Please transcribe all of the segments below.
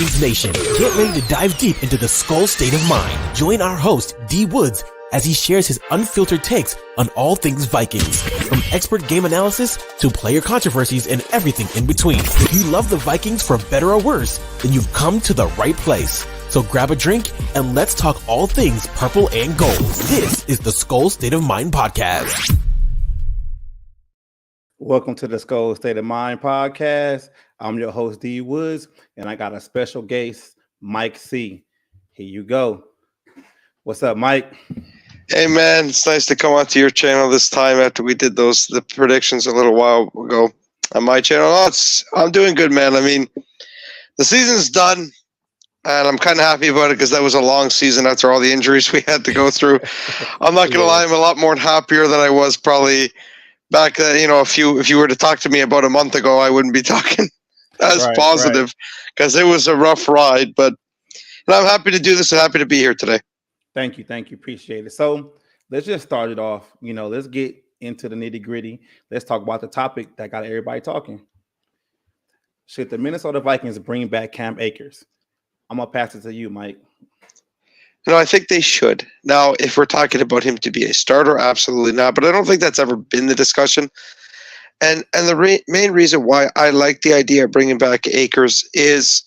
Vikings Nation. Get ready to dive deep into the Skol state of mind. Join our host, D Woods, as he shares his unfiltered takes on all things Vikings, from expert game analysis to player controversies and everything in between. If you love the Vikings for better or worse, then you've come to the right place. So grab a drink and let's talk all things purple and gold. This is the Skol State of Mind Podcast. Welcome to the Skol State of Mind Podcast. I'm your host, D Woods, and I got a special guest, Mick C. Here you go. What's up, Mike? Hey, man. It's nice to come onto your channel this time after we did the predictions a little while ago on my channel. I'm doing good, man. I mean, the season's done, and I'm kind of happy about it because that was a long season after all the injuries we had to go through. I'm not going to lie. I'm a lot more happier than I was probably back then. If you were to talk to me about a month ago, I wouldn't be talking as positive because it was a rough ride. But I'm happy to do this and happy to be here today. Thank you. Appreciate it. So let's just start it off. Let's get into the nitty gritty. Let's talk about the topic that got everybody talking. Should the Minnesota Vikings bring back Cam Akers? I'm going to pass it to you, Mike. No, I think they should. Now, if we're talking about him to be a starter, absolutely not. But I don't think that's ever been the discussion. And the main reason why I like the idea of bringing back Akers is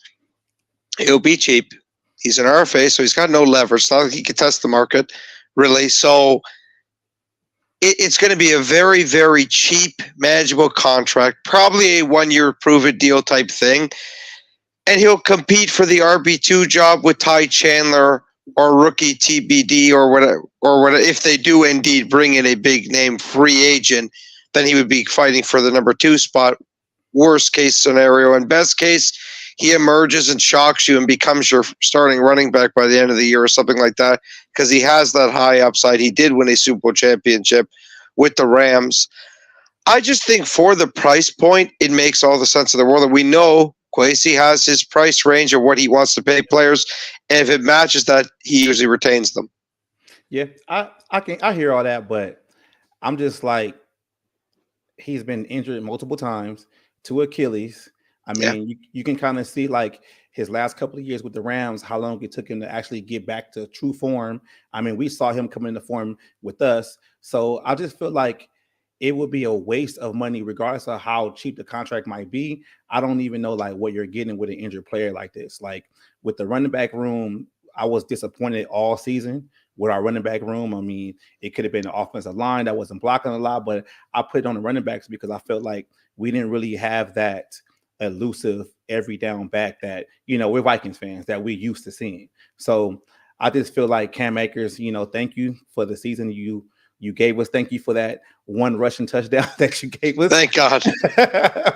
he'll be cheap. He's an RFA, so he's got no leverage. It's not like he can test the market, really. So it's going to be a very, very cheap, manageable contract, probably a one-year prove-it deal type thing. And he'll compete for the RB2 job with Ty Chandler or rookie TBD or whatever. If they do indeed bring in a big-name free agent, then he would be fighting for the number 2 spot. Worst case scenario. And best case, he emerges and shocks you and becomes your starting running back by the end of the year or something like that because he has that high upside. He did win a Super Bowl championship with the Rams. I just think for the price point, it makes all the sense in the world. And we know Kwesi has his price range of what he wants to pay players. And if it matches that, he usually retains them. Yeah, I hear all that, but I'm just like, he's been injured multiple times to Achilles. I mean, you can kind of see like his last couple of years with the Rams, how long it took him to actually get back to true form. I mean, we saw him come into form with us. So I just feel like it would be a waste of money, regardless of how cheap the contract might be. I don't even know like what you're getting with an injured player like this. Like with the running back room, I was disappointed all season with our running back room. I mean, it could have been an offensive line that wasn't blocking a lot, but I put it on the running backs because I felt like we didn't really have that elusive every down back that, we're Vikings fans that we're used to seeing. So I just feel like Cam Akers, thank you for the season you gave us. Thank you for that one rushing touchdown that you gave us. Thank God.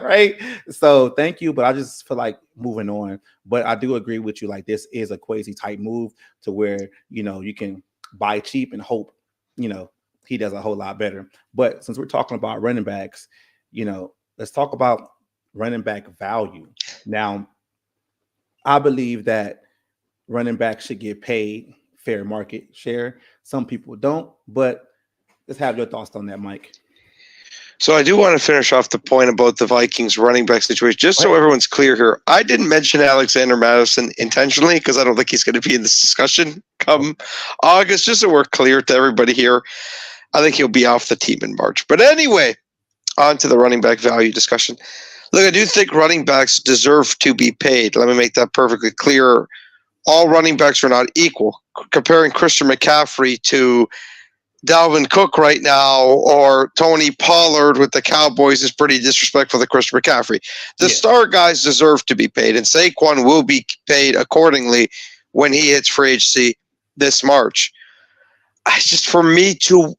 Right. So thank you. But I just feel like moving on. But I do agree with you. Like this is a Kwesi type move to where, you can buy cheap and hope, he does a whole lot better. But since we're talking about running backs, let's talk about running back value. Now, I believe that running backs should get paid fair market share. Some people don't, but let's have your thoughts on that, Mike. So I do want to finish off the point about the Vikings running back situation, just so everyone's clear here. I didn't mention Alexander Mattison intentionally because I don't think he's going to be in this discussion come August, just so we're clear to everybody here. I think he'll be off the team in March. But anyway, on to the running back value discussion. Look, I do think running backs deserve to be paid. Let me make that perfectly clear. All running backs are not equal. Comparing Christian McCaffrey to Dalvin Cook right now or Tony Pollard with the Cowboys is pretty disrespectful to Christian McCaffrey. The star guys deserve to be paid, and Saquon will be paid accordingly when he hits free agency this March. For me to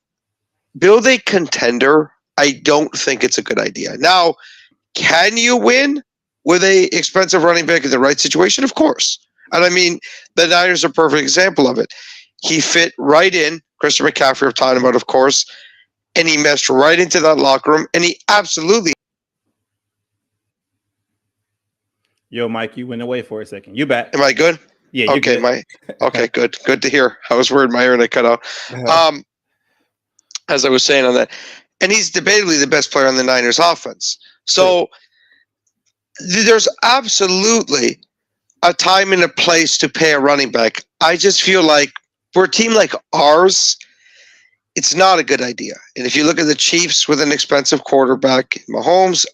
build a contender, I don't think it's a good idea. Now, can you win with a expensive running back in the right situation? Of course. And I mean, the Niners are a perfect example of it. He fit right in, Christian McCaffrey we're talking about, of course, and he meshed right into that locker room, and he absolutely. Yo, Mike, you went away for a second. You back? Am I good? Yeah. Okay, good. Good. Good to hear. I was worried my internet cut out. As I was saying on that, and he's debatably the best player on the Niners offense. So there's absolutely a time and a place to pay a running back. I just feel like for a team like ours, it's not a good idea. And if you look at the Chiefs with an expensive quarterback, Mahomes,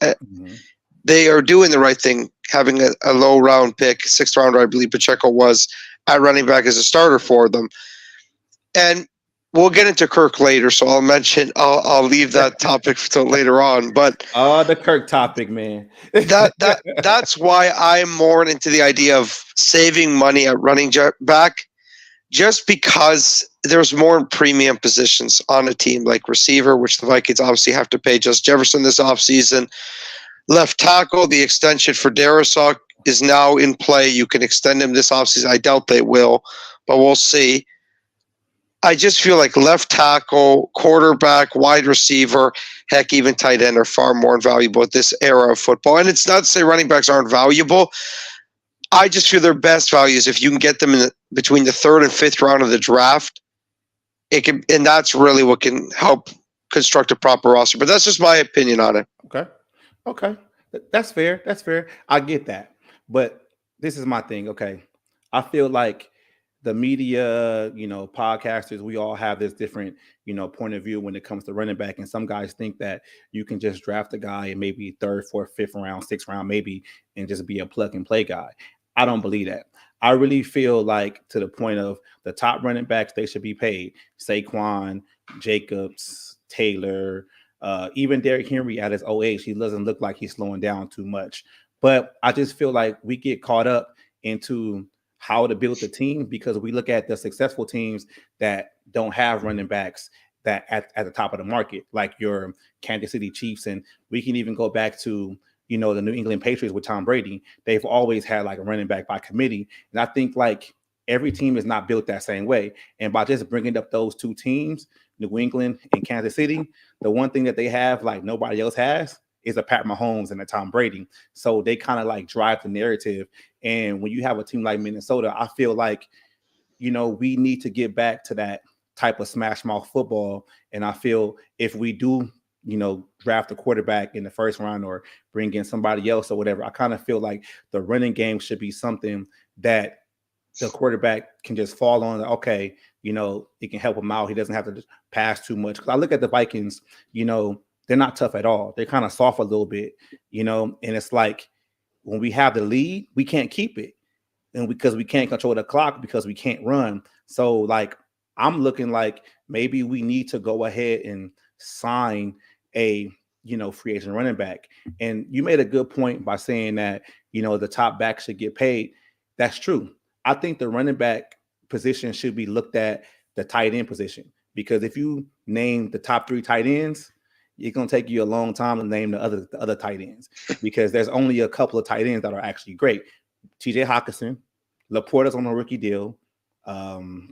they are doing the right thing, having a low round pick, 6th rounder, I believe Pacheco was, at running back as a starter for them. And we'll get into Kirk later, so I'll leave that topic till later on. But the Kirk topic, man. that's why I'm more into the idea of saving money at running back, just because there's more premium positions on a team like receiver, which the Vikings obviously have to pay Justin Jefferson this offseason. Left tackle, the extension for Darisaw is now in play. You can extend him this offseason. I doubt they will, but we'll see. I just feel like left tackle, quarterback, wide receiver, heck, even tight end are far more valuable at this era of football. And it's not to say running backs aren't valuable. I just feel their best value is if you can get them between the 3rd and 5th round of the draft. And that's really what can help construct a proper roster. But that's just my opinion on it. Okay. That's fair. I get that. But this is my thing. Okay. I feel like the media, podcasters, we all have this different, point of view when it comes to running back. And some guys think that you can just draft a guy in maybe 3rd, 4th, 5th round, 6th round, maybe, and just be a plug and play guy. I don't believe that. I really feel like to the point of the top running backs, they should be paid. Saquon, Jacobs, Taylor, even Derrick Henry at his old age, he doesn't look like he's slowing down too much. But I just feel like we get caught up into how to build the team because we look at the successful teams that don't have running backs that at the top of the market, like your Kansas City Chiefs. And we can even go back to, the New England Patriots with Tom Brady. They've always had like a running back by committee. And I think like every team is not built that same way. And by just bringing up those two teams, New England and Kansas City, the one thing that they have like nobody else has is a Pat Mahomes and a Tom Brady. So they kind of like drive the narrative. And when you have a team like Minnesota, I feel like, we need to get back to that type of smash mouth football. And I feel if we do, draft a quarterback in the 1st round or bring in somebody else or whatever, I kind of feel like the running game should be something that the quarterback can just fall on. Okay, it can help him out. He doesn't have to just pass too much. Because I look at the Vikings, they're not tough at all. They're kind of soft a little bit, and it's like when we have the lead, we can't keep it. And because we can't control the clock because we can't run. So like, I'm looking like maybe we need to go ahead and sign a, free agent running back. And you made a good point by saying that, the top back should get paid. That's true. I think the running back position should be looked at the tight end position, because if you name the top 3 tight ends, it's going to take you a long time to name the other tight ends, because there's only a couple of tight ends that are actually great. TJ Hockenson, Laporta's on a rookie deal,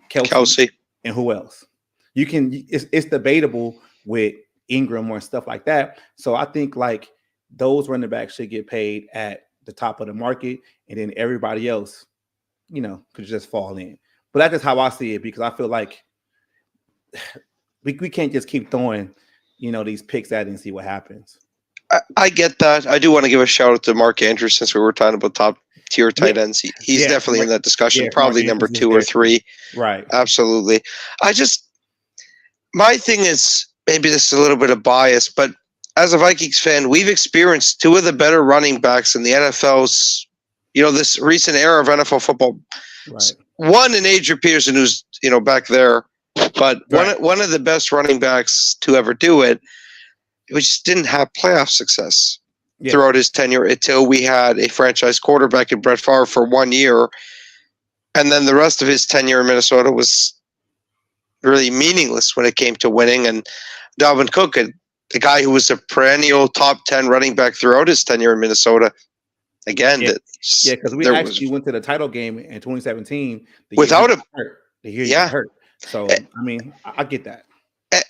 Kelsey, and who else? It's debatable with Ingram or stuff like that. So I think like those running backs should get paid at the top of the market, and then everybody else, could just fall in. But that's just how I see it, because I feel like we can't just keep throwing, these picks at it and see what happens. I get that. I do want to give a shout out to Mark Andrews, since we were talking about top tier tight ends. He's definitely in that discussion, probably number 2 or 3. Right. Absolutely. My thing is, maybe this is a little bit of bias, but as a Vikings fan, we've experienced 2 of the better running backs in the NFL's, this recent era of NFL football. Right. One in Adrian Peterson, who's, back there, but one of the best running backs to ever do it, which didn't have playoff success throughout his tenure until we had a franchise quarterback in Brett Favre for 1 year. And then the rest of his tenure in Minnesota was really meaningless when it came to winning. And Dalvin Cook, the guy who was a perennial top 10 running back throughout his tenure in Minnesota, again, because we actually went to the title game in 2017 without him. The year he hurt. So I mean, I get that.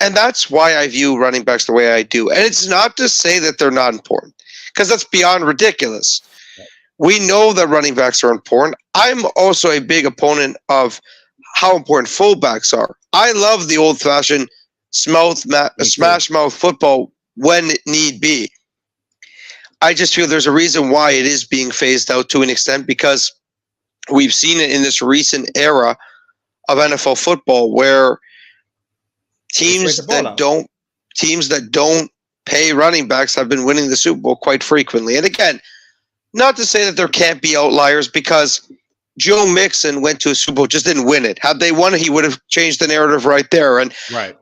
And that's why I view running backs the way I do. And it's not to say that they're not important, because that's beyond ridiculous. Right. We know that running backs are important. I'm also a big opponent of how important fullbacks are. I love the old-fashioned smash mouth football when it need be. I just feel there's a reason why it is being phased out to an extent, because we've seen it in this recent era of NFL football where teams that don't pay running backs have been winning the Super Bowl quite frequently. And again, not to say that there can't be outliers, because Joe Mixon went to a Super Bowl, just didn't win it. Had they won it, he would have changed the narrative right there. And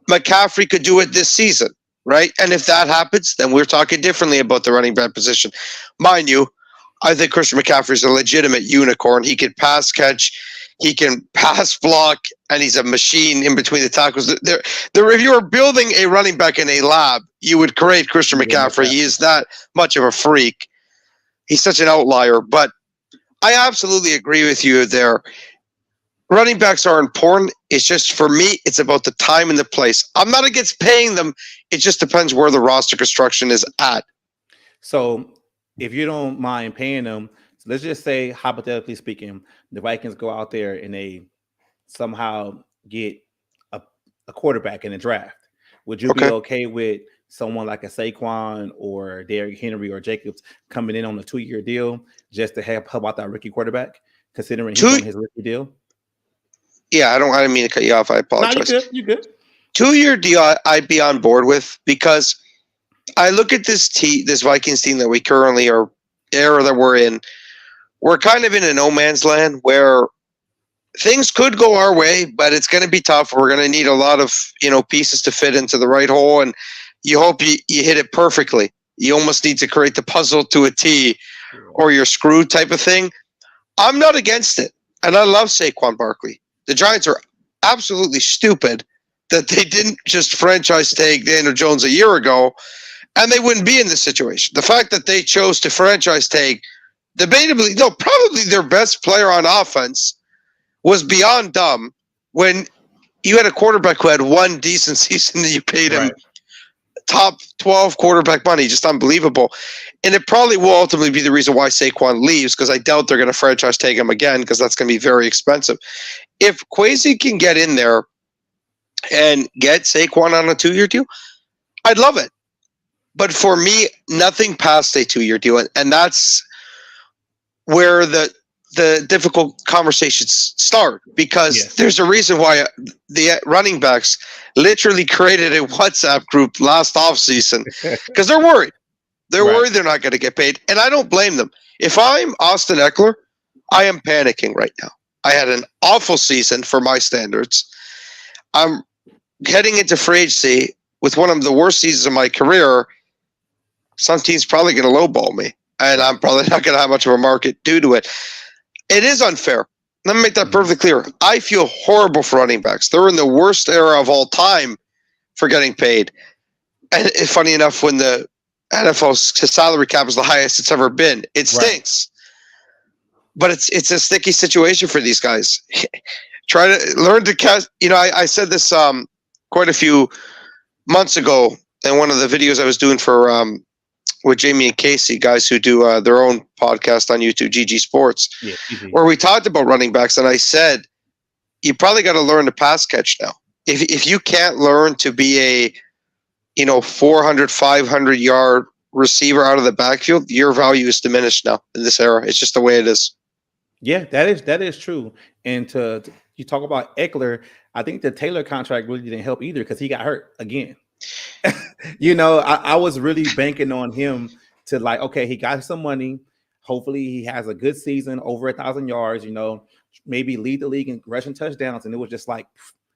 McCaffrey could do it this season, right? And if that happens, then we're talking differently about the running back position. Mind you, I think Christian McCaffrey is a legitimate unicorn. He can pass catch, he can pass block, and he's a machine in between the tackles. If you were building a running back in a lab, you would create Christian McCaffrey. He is that much of a freak. He's such an outlier, but I absolutely agree with you there. Running backs are important. It's just, for me, it's about the time and the place. I'm not against paying them. It just depends where the roster construction is at. So if you don't mind paying them, so let's just say, hypothetically speaking, the Vikings go out there and they somehow get a quarterback in the draft. Would you be okay with someone like a Saquon or Derrick Henry or Jacobs coming in on a 2-year deal just to help out that rookie quarterback, considering he's on his rookie deal? Yeah, I didn't mean to cut you off. I apologize. No, you're good. 2-year deal, I'd be on board with, because I look at this Vikings team that we currently are, era that we're in. We're kind of in a no man's land where things could go our way, but it's going to be tough. We're going to need a lot of pieces to fit into the right hole, and you hope you hit it perfectly. You almost need to create the puzzle to a T, or you're screwed type of thing. I'm not against it, and I love Saquon Barkley. The Giants are absolutely stupid that they didn't just franchise tag Daniel Jones a year ago, and they wouldn't be in this situation. The fact that they chose to franchise tag, debatably, no, probably their best player on offense, was beyond dumb when you had a quarterback who had one decent season and you paid him top 12 quarterback money. Just unbelievable. And it probably will ultimately be the reason why Saquon leaves, because I doubt they're going to franchise tag him again, because that's going to be very expensive. If Kwesi can get in there and get Saquon on a 2-year deal, I'd love it. But for me, nothing past a 2-year deal. And that's where the difficult conversations start, because there's a reason why the running backs literally created a WhatsApp group last offseason, because they're worried. They're worried they're not going to get paid, and I don't blame them. If I'm Austin Eckler, I am panicking right now. I had an awful season for my standards. I'm heading into free agency with one of the worst seasons of my career. Some team's probably going to lowball me, and I'm probably not going to have much of a market due to it. It is unfair. Let me make that perfectly clear. I feel horrible for running backs. They're in the worst era of all time for getting paid. And funny enough, when the NFL salary cap is the highest it's ever been, it stinks. But it's a sticky situation for these guys. Try to learn to catch. I said this quite a few months ago in one of the videos I was doing for with Jamie and Casey, guys who do their own podcast on YouTube, GG Sports, where we talked about running backs, and I said, you probably got to learn to pass catch now. If you can't learn to be a 400, 500 yard receiver out of the backfield, your value is diminished now in this era. It's just the way it is. Yeah, that is true. And you talk about Eckler, I think the Taylor contract really didn't help either, because he got hurt again. I was really banking on him to, like, okay, he got some money. Hopefully he has a good season, over 1,000 yards, maybe lead the league in rushing touchdowns. And it was just like,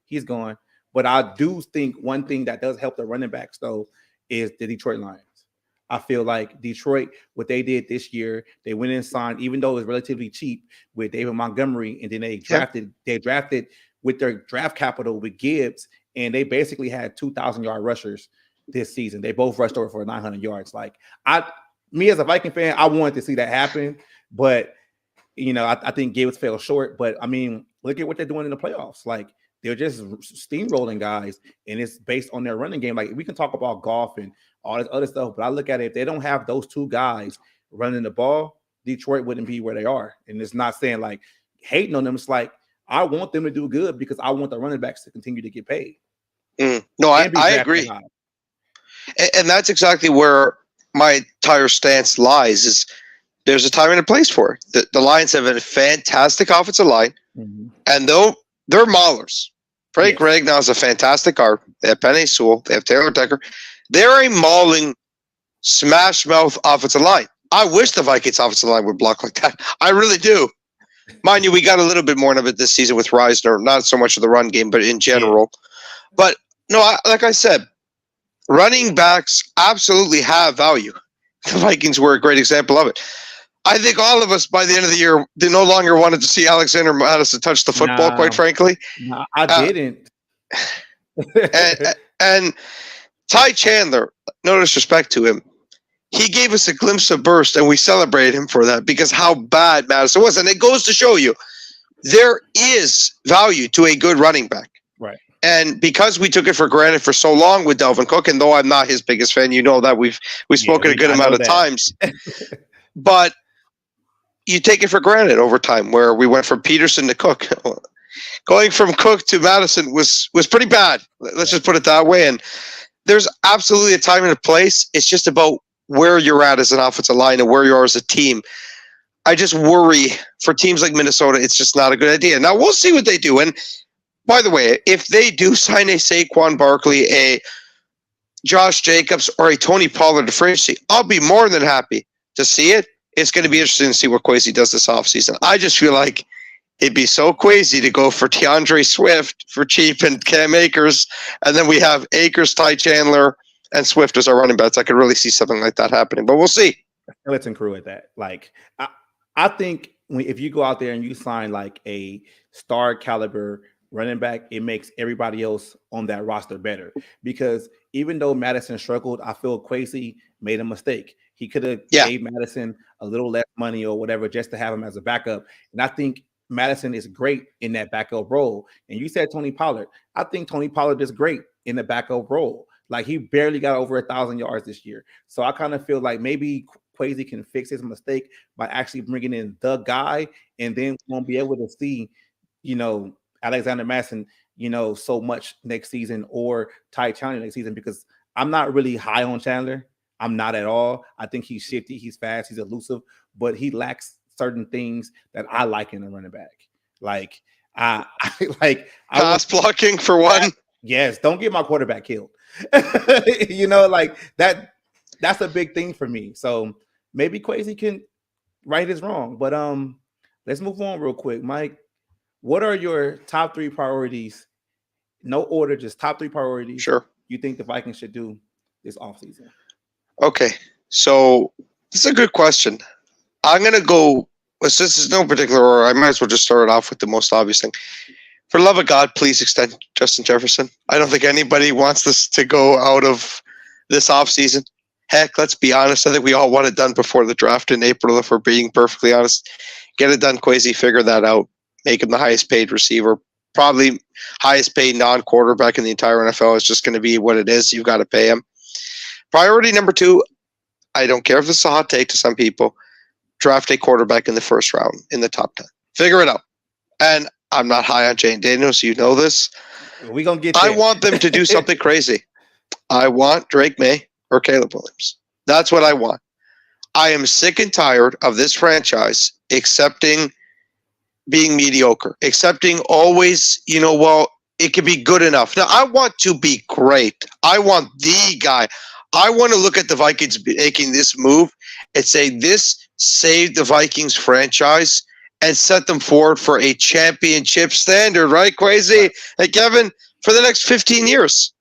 he's gone. But I do think one thing that does help the running backs, though, is the Detroit Lions. I feel like Detroit, what they did this year, they went and signed, even though it was relatively cheap, with David Montgomery, and then they drafted with their draft capital with Gibbs, and they basically had 2,000-yard rushers this season. They both rushed over for 900 yards. Like, me as a Viking fan, I wanted to see that happen, but I think Gibbs fell short. But I mean, look at what they're doing in the playoffs. Like, they're just steamrolling guys, and it's based on their running game. Like, we can talk about golf and all this other stuff, but I look at it, if they don't have those two guys running the ball, Detroit wouldn't be where they are. And it's not saying like hating on them. It's like, I want them to do good because I want the running backs to continue to get paid. No, I agree. And that's exactly where my entire stance lies, is there's a time and a place for it. The Lions have a fantastic offensive line, and they're maulers. Frank Ragnow is a fantastic arm. They have Penei Sewell. They have Taylor Decker. They're a mauling, smash-mouth offensive line. I wish the Vikings offensive line would block like that. I really do. Mind you, we got a little bit more of it this season with Reisner. Not so much of the run game, but in general. But, no, like I said, running backs absolutely have value. The Vikings were a great example of it. I think all of us, by the end of the year, they no longer wanted to see Alexander Madison touch the football, quite frankly. No, I didn't. and Ty Chandler, no disrespect to him, he gave us a glimpse of burst, and we celebrate him for that because how bad Madison was. And it goes to show you there is value to a good running back. Right. And because we took it for granted for so long with Delvin Cook, and though I'm not his biggest fan, you know that we've spoken a good amount of times. But you take it for granted over time, where we went from Peterson to Cook. Going from Cook to Madison was pretty bad. Let's just put it that way. And there's absolutely a time and a place. It's just about where you're at as an offensive line and where you are as a team. I just worry for teams like Minnesota, it's just not a good idea. Now, we'll see what they do. And by the way, if they do sign a Saquon Barkley, a Josh Jacobs, or a Tony Pollard to free agency, I'll be more than happy to see it. It's going to be interesting to see what Kwesi does this offseason. I just feel like it'd be so crazy to go for DeAndre Swift for cheap and Cam Akers, and then we have Akers, Ty Chandler, and Swift as our running backs. I could really see something like that happening, but we'll see. Skeleton crew at that. Like, I think if you go out there and you sign like a star caliber running back, it makes everybody else on that roster better. Because even though Madison struggled, I feel Kwesi made a mistake. He could have gave Madison a little less money or whatever just to have him as a backup. And I think Madison is great in that backup role. And you said Tony Pollard. I think Tony Pollard is great in the backup role. Like, he barely got over 1,000 yards this year. So I kind of feel like maybe Kwesi can fix his mistake by actually bringing in the guy, and then won't be able to see, Alexander Madison, so much next season, or Ty Chandler next season, because I'm not really high on Chandler. I'm not at all. I think he's shifty, he's fast, he's elusive, but he lacks certain things that I like in a running back. Like, pass blocking for one. Yes, don't get my quarterback killed. Like that's a big thing for me. So maybe Kwesi can right his wrong. But let's move on real quick. Mike, what are your top 3 priorities? No order, just top 3 priorities. Sure. You think the Vikings should do this offseason? Okay. So this is a good question. I'm gonna go, this is no particular order. I might as well just start it off with the most obvious thing. For the love of God, please extend Justin Jefferson. I don't think anybody wants this to go out of this offseason. Heck, let's be honest. I think we all want it done before the draft in April, if we're being perfectly honest. Get it done, Kwesi. Figure that out. Make him the highest paid receiver. Probably highest paid non-quarterback in the entire NFL. It's just going to be what it is. You've got to pay him. Priority number 2, I don't care if this is a hot take to some people, draft a quarterback in the first round in the top 10. Figure it out. And I'm not high on Jane Daniels. You know this. We're going to get there. I want them to do something crazy. I want Drake May or Caleb Williams. That's what I want. I am sick and tired of this franchise accepting being mediocre, accepting always, it could be good enough. Now, I want to be great. I want the guy. I want to look at the Vikings making this move and say this saved the Vikings franchise and set them forward for a championship standard, right, Kwesi? Hey, Kevin, for the next 15 years.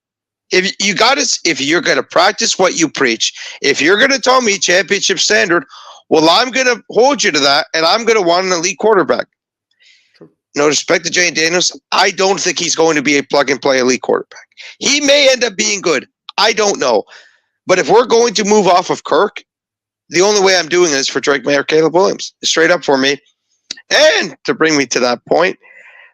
If you're going to practice what you preach, if you're going to tell me championship standard, well, I'm going to hold you to that, and I'm going to want an elite quarterback. No respect to Jane Daniels, I don't think he's going to be a plug-and-play elite quarterback. He may end up being good. I don't know. But if we're going to move off of Kirk, the only way I'm doing it is for Drake May or Caleb Williams. Straight up for me. And to bring me to that point,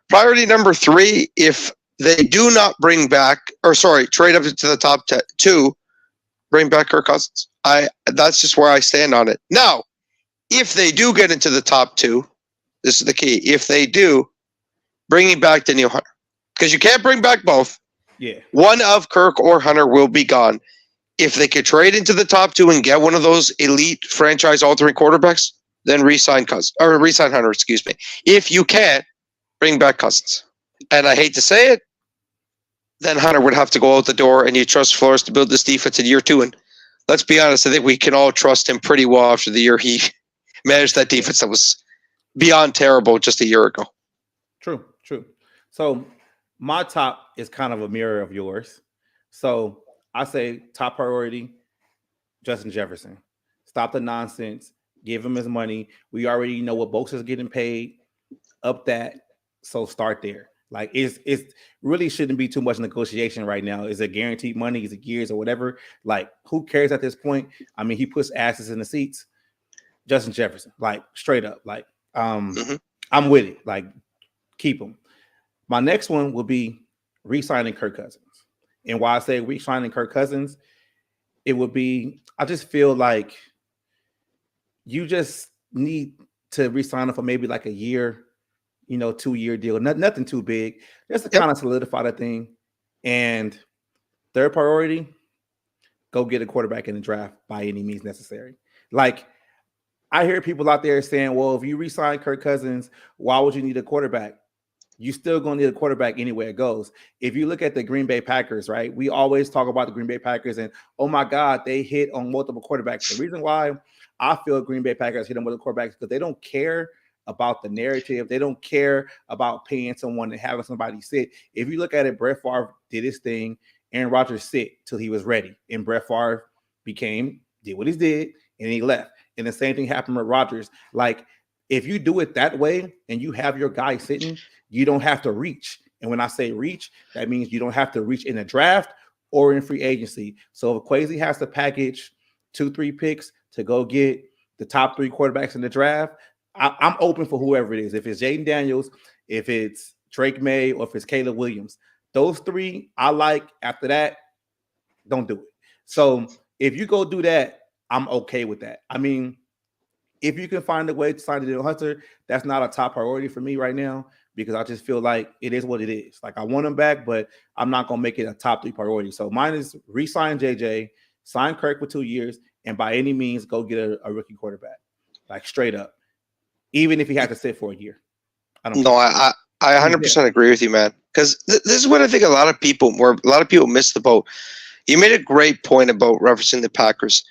priority number 3, if they do not trade up to the top 2, bring back Kirk Cousins. That's just where I stand on it. Now, if they do get into the top 2, this is the key. If they do, bringing back Danielle Hunter. Because you can't bring back both. Yeah. One of Kirk or Hunter will be gone. If they could trade into the top 2 and get one of those elite franchise-altering quarterbacks, then re-sign Hunter, excuse me. If you can't, bring back Cousins. And I hate to say it, then Hunter would have to go out the door, and you trust Flores to build this defense in year 2. And let's be honest, I think we can all trust him pretty well after the year he managed that defense that was beyond terrible just a year ago. True. So my top is kind of a mirror of yours. So I say top priority, Justin Jefferson. Stop the nonsense. Give him his money. We already know what Bosa's getting paid. Up that. So start there. Like it's really shouldn't be too much negotiation right now. Is it guaranteed money? Is it years or whatever? Like who cares at this point? I mean, he puts asses in the seats. Justin Jefferson, like straight up, like I'm with it. Like keep him. My next one will be re-signing Kirk Cousins. And why I say re-signing Kirk Cousins, it would be, I just feel like you just need to re-sign him for maybe like a year, 2-year deal. Nothing too big. Just to kind of solidify the thing. And third priority, go get a quarterback in the draft by any means necessary. Like, I hear people out there saying, well, if you re-sign Kirk Cousins, why would you need a quarterback? You still going to need a quarterback anywhere it goes. If you look at the Green Bay Packers, right? We always talk about the Green Bay Packers and, oh my God, they hit on multiple quarterbacks. The reason why I feel Green Bay Packers hit on multiple quarterbacks because they don't care about the narrative. They don't care about paying someone and having somebody sit. If you look at it, Brett Favre did his thing. Aaron Rodgers sit till he was ready. And Brett Favre did what he did, and he left. And the same thing happened with Rodgers. Like, if you do it that way and you have your guy sitting, you don't have to reach. And when I say reach, that means you don't have to reach in the draft or in free agency. So if Kwesi has to package 2-3 picks to go get the top 3 quarterbacks in the draft, I'm open for whoever it is. If it's Jaden Daniels, if it's Drake May, or if it's Caleb Williams, those 3 I like. After that, don't do it. So if you go do that, I'm okay with that. I mean, if you can find a way to sign Daniel Hunter, that's not a top priority for me right now because I just feel like it is what it is. Like I want him back, but I'm not going to make it a top 3 priority. So mine is re-sign JJ, sign Kirk for 2 years, and by any means, go get a rookie quarterback, like straight up, even if he had to sit for a year. I 100% agree with you, man. Because this is what I think a lot of people miss the boat. You made a great point about referencing the Packers.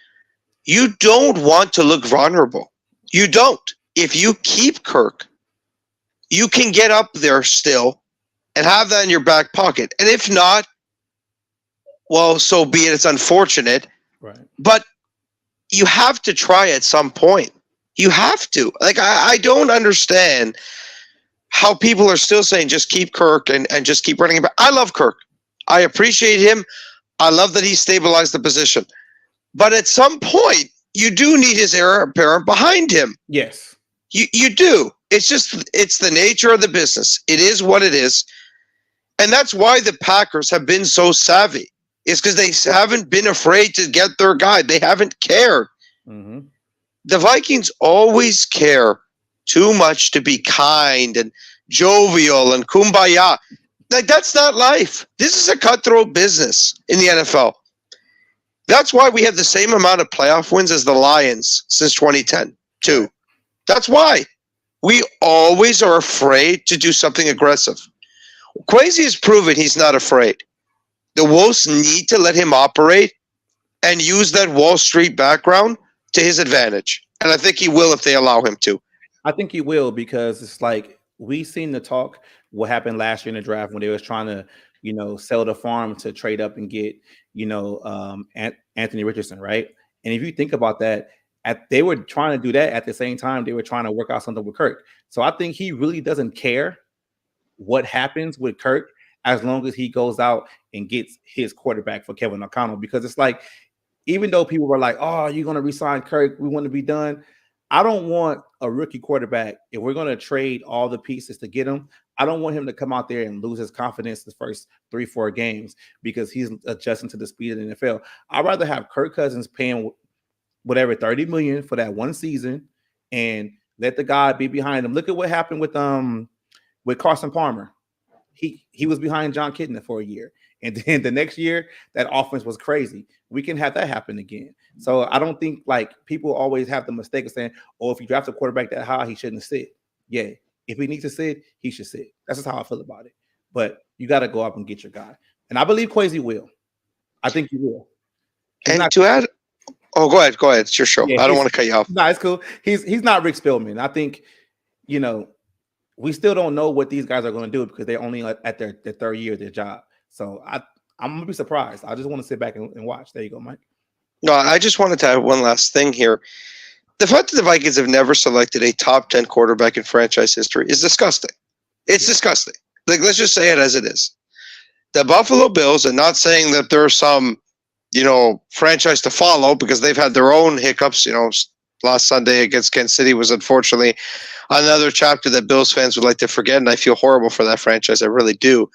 You don't want to look vulnerable. You don't. If you keep Kirk, you can get up there still and have that in your back pocket. And if not, well, so be it. It's unfortunate. Right. But you have to try at some point. You have to. Like, I don't understand how people are still saying just keep Kirk and just keep running it back. I love Kirk. I appreciate him. I love that he stabilized the position. But at some point, you do need his heir apparent behind him. Yes. You do. It's the nature of the business. It is what it is. And that's why the Packers have been so savvy. It's because they haven't been afraid to get their guy. They haven't cared. Mm-hmm. The Vikings always care too much to be kind and jovial and kumbaya. Like, that's not life. This is a cutthroat business in the NFL. That's why we have the same amount of playoff wins as the Lions since 2010, too. That's why. We always are afraid to do something aggressive. Kwesi has proven he's not afraid. The Wolves need to let him operate and use that Wall Street background to his advantage. And I think he will if they allow him to. I think he will because it's like we seen the talk what happened last year in the draft when they was trying to, sell the farm to trade up and get, Anthony Richardson, right? And if you think about that, they were trying to do that at the same time they were trying to work out something with Kirk. So I think he really doesn't care what happens with Kirk as long as he goes out and gets his quarterback for Kevin O'Connell. Because it's like, even though people were like, oh, you're going to resign Kirk, we want to be done. I don't want a rookie quarterback. If we're going to trade all the pieces to get him, I don't want him to come out there and lose his confidence the first 3-4 games because he's adjusting to the speed of the NFL. I'd rather have Kirk Cousins paying whatever $30 million for that one season and let the guy be behind him. Look at what happened with Carson Palmer. he was behind John Kitna for a year. And then the next year, that offense was crazy. We can have that happen again. So I don't think like people always have the mistake of saying, oh, if you draft a quarterback that high, he shouldn't sit. Yeah. If he needs to sit, he should sit. That's just how I feel about it. But you got to go up and get your guy. And I believe Kwesi will. I think he will. To add, go ahead. It's your show. Yeah, I don't want to cut you off. No, it's cool. He's not Rick Spielman. I think, we still don't know what these guys are going to do because they're only at their third year of their job. So I'm going to be surprised. I just want to sit back and watch. There you go, Mike. No, I just wanted to add one last thing here. The fact that the Vikings have never selected a top 10 quarterback in franchise history is disgusting. It's disgusting. Like, let's just say it as it is. The Buffalo Bills, and not saying that there's some, franchise to follow because they've had their own hiccups. Last Sunday against Kansas City was unfortunately another chapter that Bills fans would like to forget, and I feel horrible for that franchise. I really do.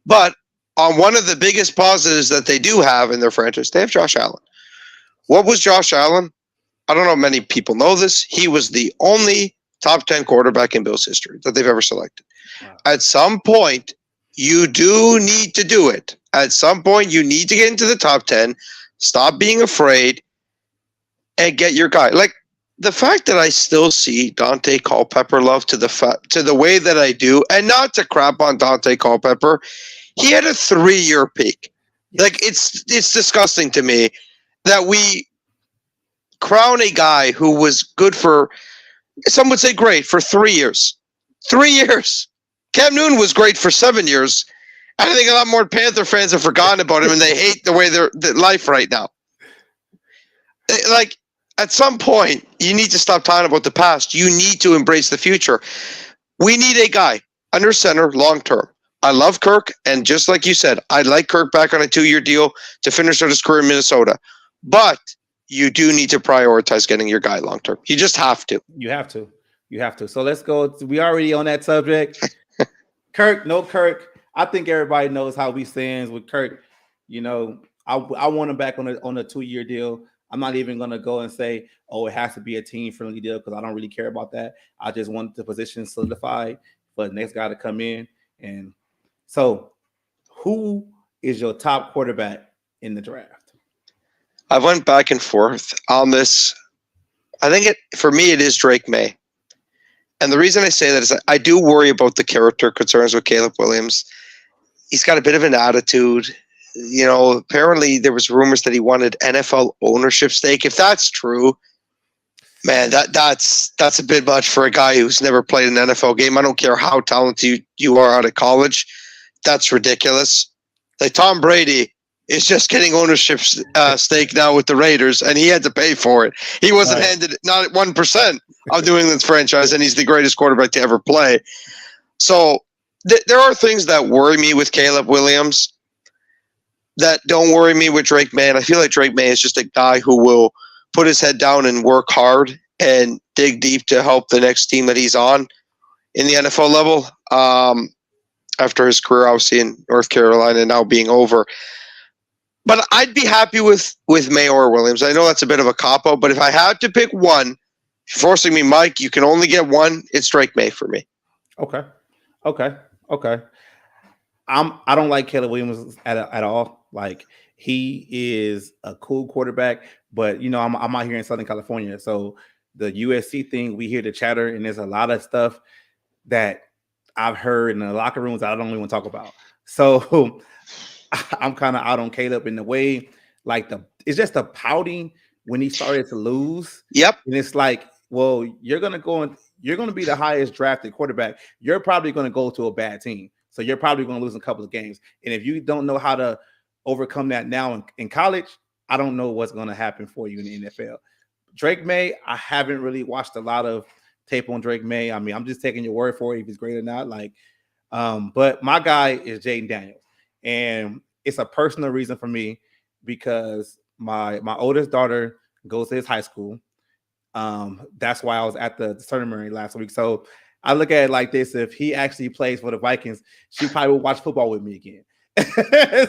But on one of the biggest positives that they do have in their franchise, they have Josh Allen. What was Josh Allen? I don't know if many people know this. He was the only top 10 quarterback in Bills history that they've ever selected. Wow. At some point, you do need to do it. At some point, you need to get into the top 10, stop being afraid, and get your guy. Like, the fact that I still see Dante Culpepper love to the way that I do, and not to crap on Dante Culpepper, he had a 3-year peak. Like, it's disgusting to me that we crown a guy who was good for, some would say great, for 3 years. 3 years. Cam Newton was great for 7 years. I think a lot more Panther fans have forgotten about him, and they hate the way their life right now. Like, at some point, you need to stop talking about the past. You need to embrace the future. We need a guy under center long term. I love Kirk, and just like you said, I'd like Kirk back on a 2-year deal to finish out his career in Minnesota. But you do need to prioritize getting your guy long term. You just have to. You have to. So let's go. We already on that subject. Kirk, no Kirk. I think everybody knows how we stand with Kirk. I want him back on a 2-year deal. I'm not even going to go and say, oh, it has to be a team-friendly deal because I don't really care about that. I just want the position solidified for the next guy to come in. And so who is your top quarterback in the draft? I went back and forth on this. I think for me, it is Drake May. And the reason I say that is that I do worry about the character concerns with Caleb Williams. He's got a bit of an attitude. Apparently there was rumors that he wanted NFL ownership stake. If that's true, man, that's a bit much for a guy who's never played an NFL game. I don't care how talented you are out of college. That's ridiculous. Like, Tom Brady is just getting ownership stake now with the Raiders, and he had to pay for it. He wasn't handed not 1% of New England's franchise, and he's the greatest quarterback to ever play. So there are things that worry me with Caleb Williams that don't worry me with Drake May. And I feel like Drake May is just a guy who will put his head down and work hard and dig deep to help the next team that he's on in the NFL level after his career, obviously, in North Carolina now being over. But I'd be happy with May or Williams. I know that's a bit of a cop-out, but if I had to pick one, forcing me, Mike, you can only get one. It's Drake May for me. Okay. I don't like Caleb Williams at all. Like, he is a cool quarterback, but I'm out here in Southern California, so the USC thing, we hear the chatter, and there's a lot of stuff that I've heard in the locker rooms that I don't even want to talk about. So I'm kind of out on Caleb in the way, like it's just the pouting when he started to lose. Yep. And it's like, well, you're going to be the highest drafted quarterback. You're probably going to go to a bad team. So you're probably going to lose a couple of games. And if you don't know how to overcome that now in college, I don't know what's going to happen for you in the NFL. Drake May, I haven't really watched a lot of tape on Drake May. I mean, I'm just taking your word for it if he's great or not. But my guy is Jaden Daniels. And it's a personal reason for me because my oldest daughter goes to his high school. That's why I was at the ceremony last week. So I look at it like this: if he actually plays for the Vikings, she probably will watch football with me again.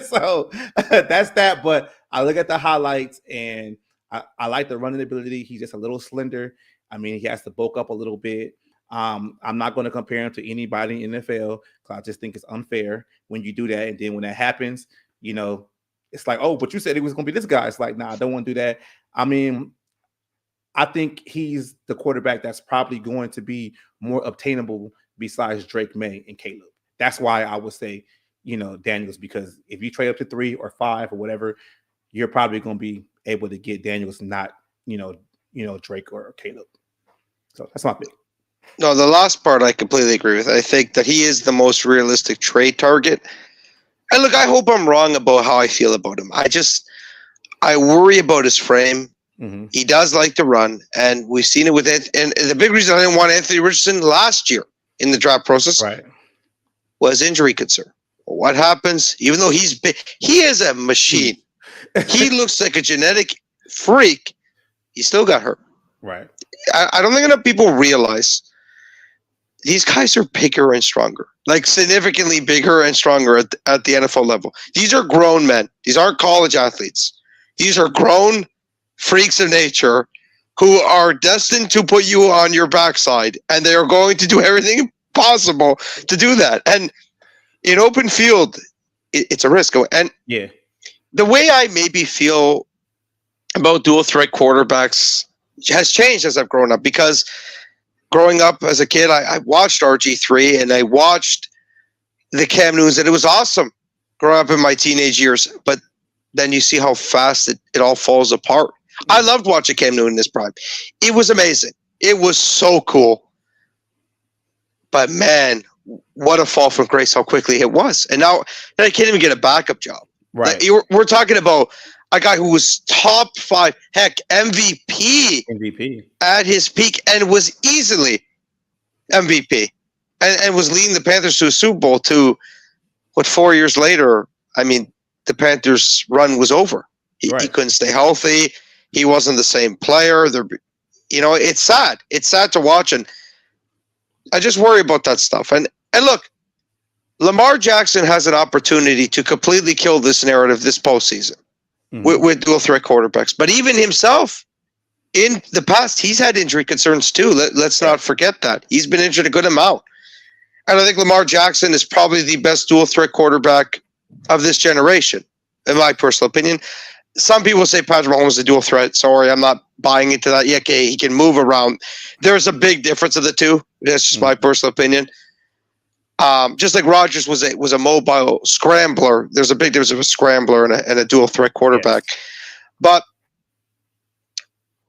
So that's that. But I look at the highlights and I like the running ability. He's just a little slender. I mean, he has to bulk up a little bit. I'm not going to compare him to anybody in the NFL because I just think it's unfair when you do that. And then when that happens, it's like, oh, but you said it was going to be this guy. It's like, nah, I don't want to do that. I mean, I think he's the quarterback that's probably going to be more obtainable besides Drake May and Caleb. That's why I would say, Daniels, because if you trade up to 3 or 5 or whatever, you're probably going to be able to get Daniels, not, Drake or Caleb. So that's my pick. No, the last part I completely agree with. I think that he is the most realistic trade target. And look, I hope I'm wrong about how I feel about him. I worry about his frame. Mm-hmm. He does like to run, and we've seen it with it. And the big reason I didn't want Anthony Richardson last year in the draft process was injury concern. What happens? Even though he's big, he is a machine. He looks like a genetic freak. He still got hurt. Right. I don't think enough people realize these guys are bigger and stronger, like significantly bigger and stronger at the NFL level. These are grown men. These aren't college athletes. These are grown freaks of nature who are destined to put you on your backside, and they are going to do everything possible to do that. And in open field, it's a risk. And the way I maybe feel about dual threat quarterbacks has changed as I've grown up, because growing up as a kid, I watched RG3 and I watched the Cam Newtons, and it was awesome growing up in my teenage years. But then you see how fast it all falls apart. I loved watching Cam Newton in his prime. It was amazing. It was so cool. But man, what a fall from grace how quickly it was. And now I can't even get a backup job. Right. Like, we're talking about a guy who was top 5, heck, MVP at his peak, and was easily MVP, and was leading the Panthers to a Super Bowl. To 4 years later, I mean, the Panthers' run was over. He couldn't stay healthy. He wasn't the same player. It's sad. It's sad to watch, and I just worry about that stuff. And look, Lamar Jackson has an opportunity to completely kill this narrative this postseason. With dual threat quarterbacks. But even himself, in the past, he's had injury concerns too. Let's not forget that. He's been injured a good amount. And I think Lamar Jackson is probably the best dual threat quarterback of this generation, in my personal opinion. Some people say Patrick Mahomes is a dual threat. Sorry, I'm not buying into that. Yeah, okay, he can move around. There's a big difference of the two. That's just my personal opinion. Just like Rodgers was a mobile scrambler, there's a big difference of a scrambler and a dual threat quarterback. Yes. But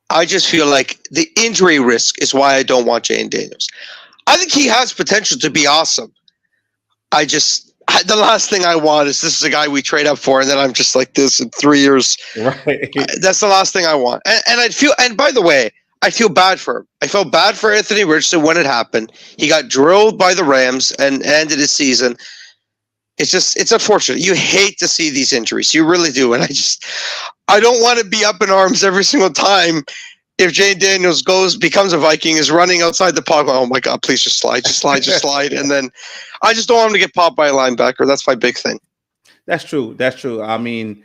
I just feel like the injury risk is why I don't want Jayden Daniels. I think he has potential to be awesome. The last thing I want is this is a guy we trade up for, and then I'm just like this in 3 years. Right. That's the last thing I want. And by the way, I feel bad for him. I felt bad for Anthony Richardson when it happened. He got drilled by the Rams and ended his season. It's unfortunate. You hate to see these injuries. You really do. And I don't want to be up in arms every single time if Jayden Daniels becomes a Viking, is running outside the pocket. Oh my God, please just slide. And then I just don't want him to get popped by a linebacker. That's my big thing. That's true. I mean,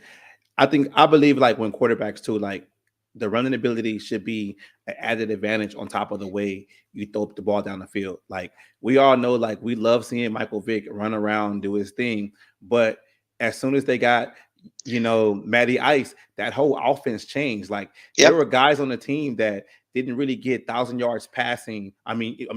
I believe like when quarterbacks too, like the running ability should be an added advantage on top of the way you throw the ball down the field. Like we all know, like we love seeing Michael Vick run around, do his thing. But as soon as they got, Matty Ice, that whole offense changed. Like there were guys on the team that didn't really get 1,000 yards passing. I mean,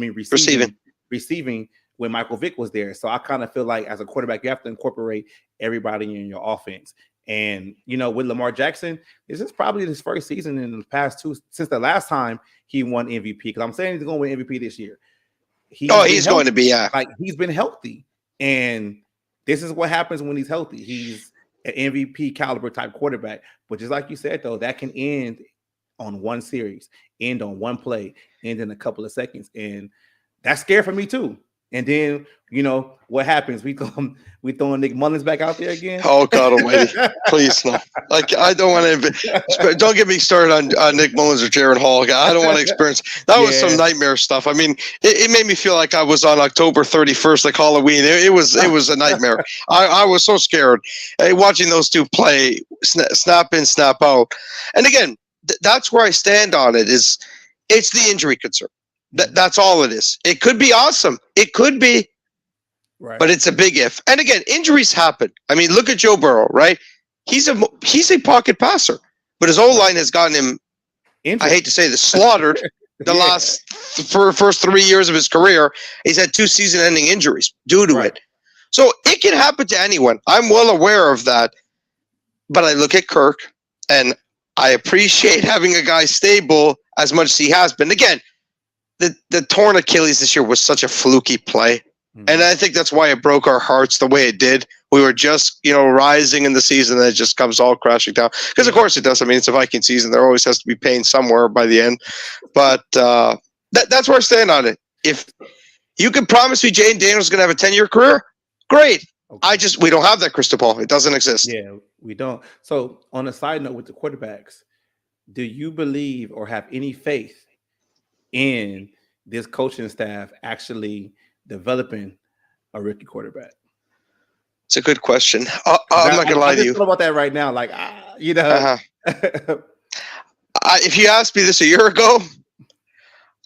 receiving when Michael Vick was there. So I kind of feel like as a quarterback, you have to incorporate everybody in your offense. And, with Lamar Jackson, this is probably his first season in the past 2, since the last time he won MVP. Because I'm saying he's going to win MVP this year. He's going to be, yeah. Like, he's been healthy. And this is what happens when he's healthy. He's an MVP caliber type quarterback. But just like you said, though, that can end on one series, end on one play, end in a couple of seconds. And that's scary for me, too. And then, what happens? We throwing Nick Mullins back out there again. Oh God Almighty! Please no. Like I don't want to. Don't get me started on Nick Mullins or Jaron Hall. I don't want to experience. That was some nightmare stuff. I mean, it made me feel like I was on October 31st, like Halloween. It was a nightmare. I was so scared watching those two play, snap in, snap out. And again, that's where I stand on it. It's the injury concern. That's all it is. It could be awesome. It could be, but it's a big if. And again, injuries happen. I mean, look at Joe Burrow, right? He's a pocket passer, but his O-line has gotten him, I hate to say this, slaughtered the first 3 years of his career. He's had 2 season-ending injuries due to it. So it can happen to anyone. I'm well aware of that. But I look at Kirk, and I appreciate having a guy stable as much as he has been. Again, the torn Achilles this year was such a fluky play. And I think that's why it broke our hearts the way it did. We were just, rising in the season, and it just comes all crashing down. Because, of course, it does. I mean, it's a Viking season. There always has to be pain somewhere by the end. But that's where I stand on it. If you can promise me Jane Daniels is going to have a 10-year career, great. Okay. We don't have that crystal ball. It doesn't exist. Yeah, we don't. So, on a side note with the quarterbacks, do you believe or have any faith in this coaching staff actually developing a rookie quarterback? It's a good question. I'm not going to lie to you. What about that right now? Like, if you asked me this a year ago,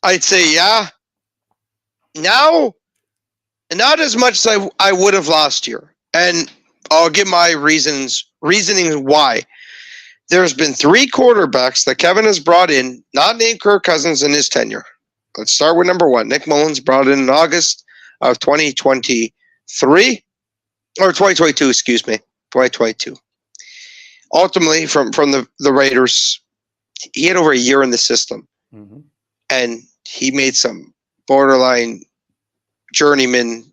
I'd say, yeah. Now, not as much as I would have last year. And I'll give my reasoning why. There's been 3 quarterbacks that Kevin has brought in, not named Kirk Cousins in his tenure. Let's start with number 1. Nick Mullins brought in August of 2023. Or 2022, excuse me. 2022. Ultimately, from the Raiders, he had over a year in the system. And he made some borderline journeyman,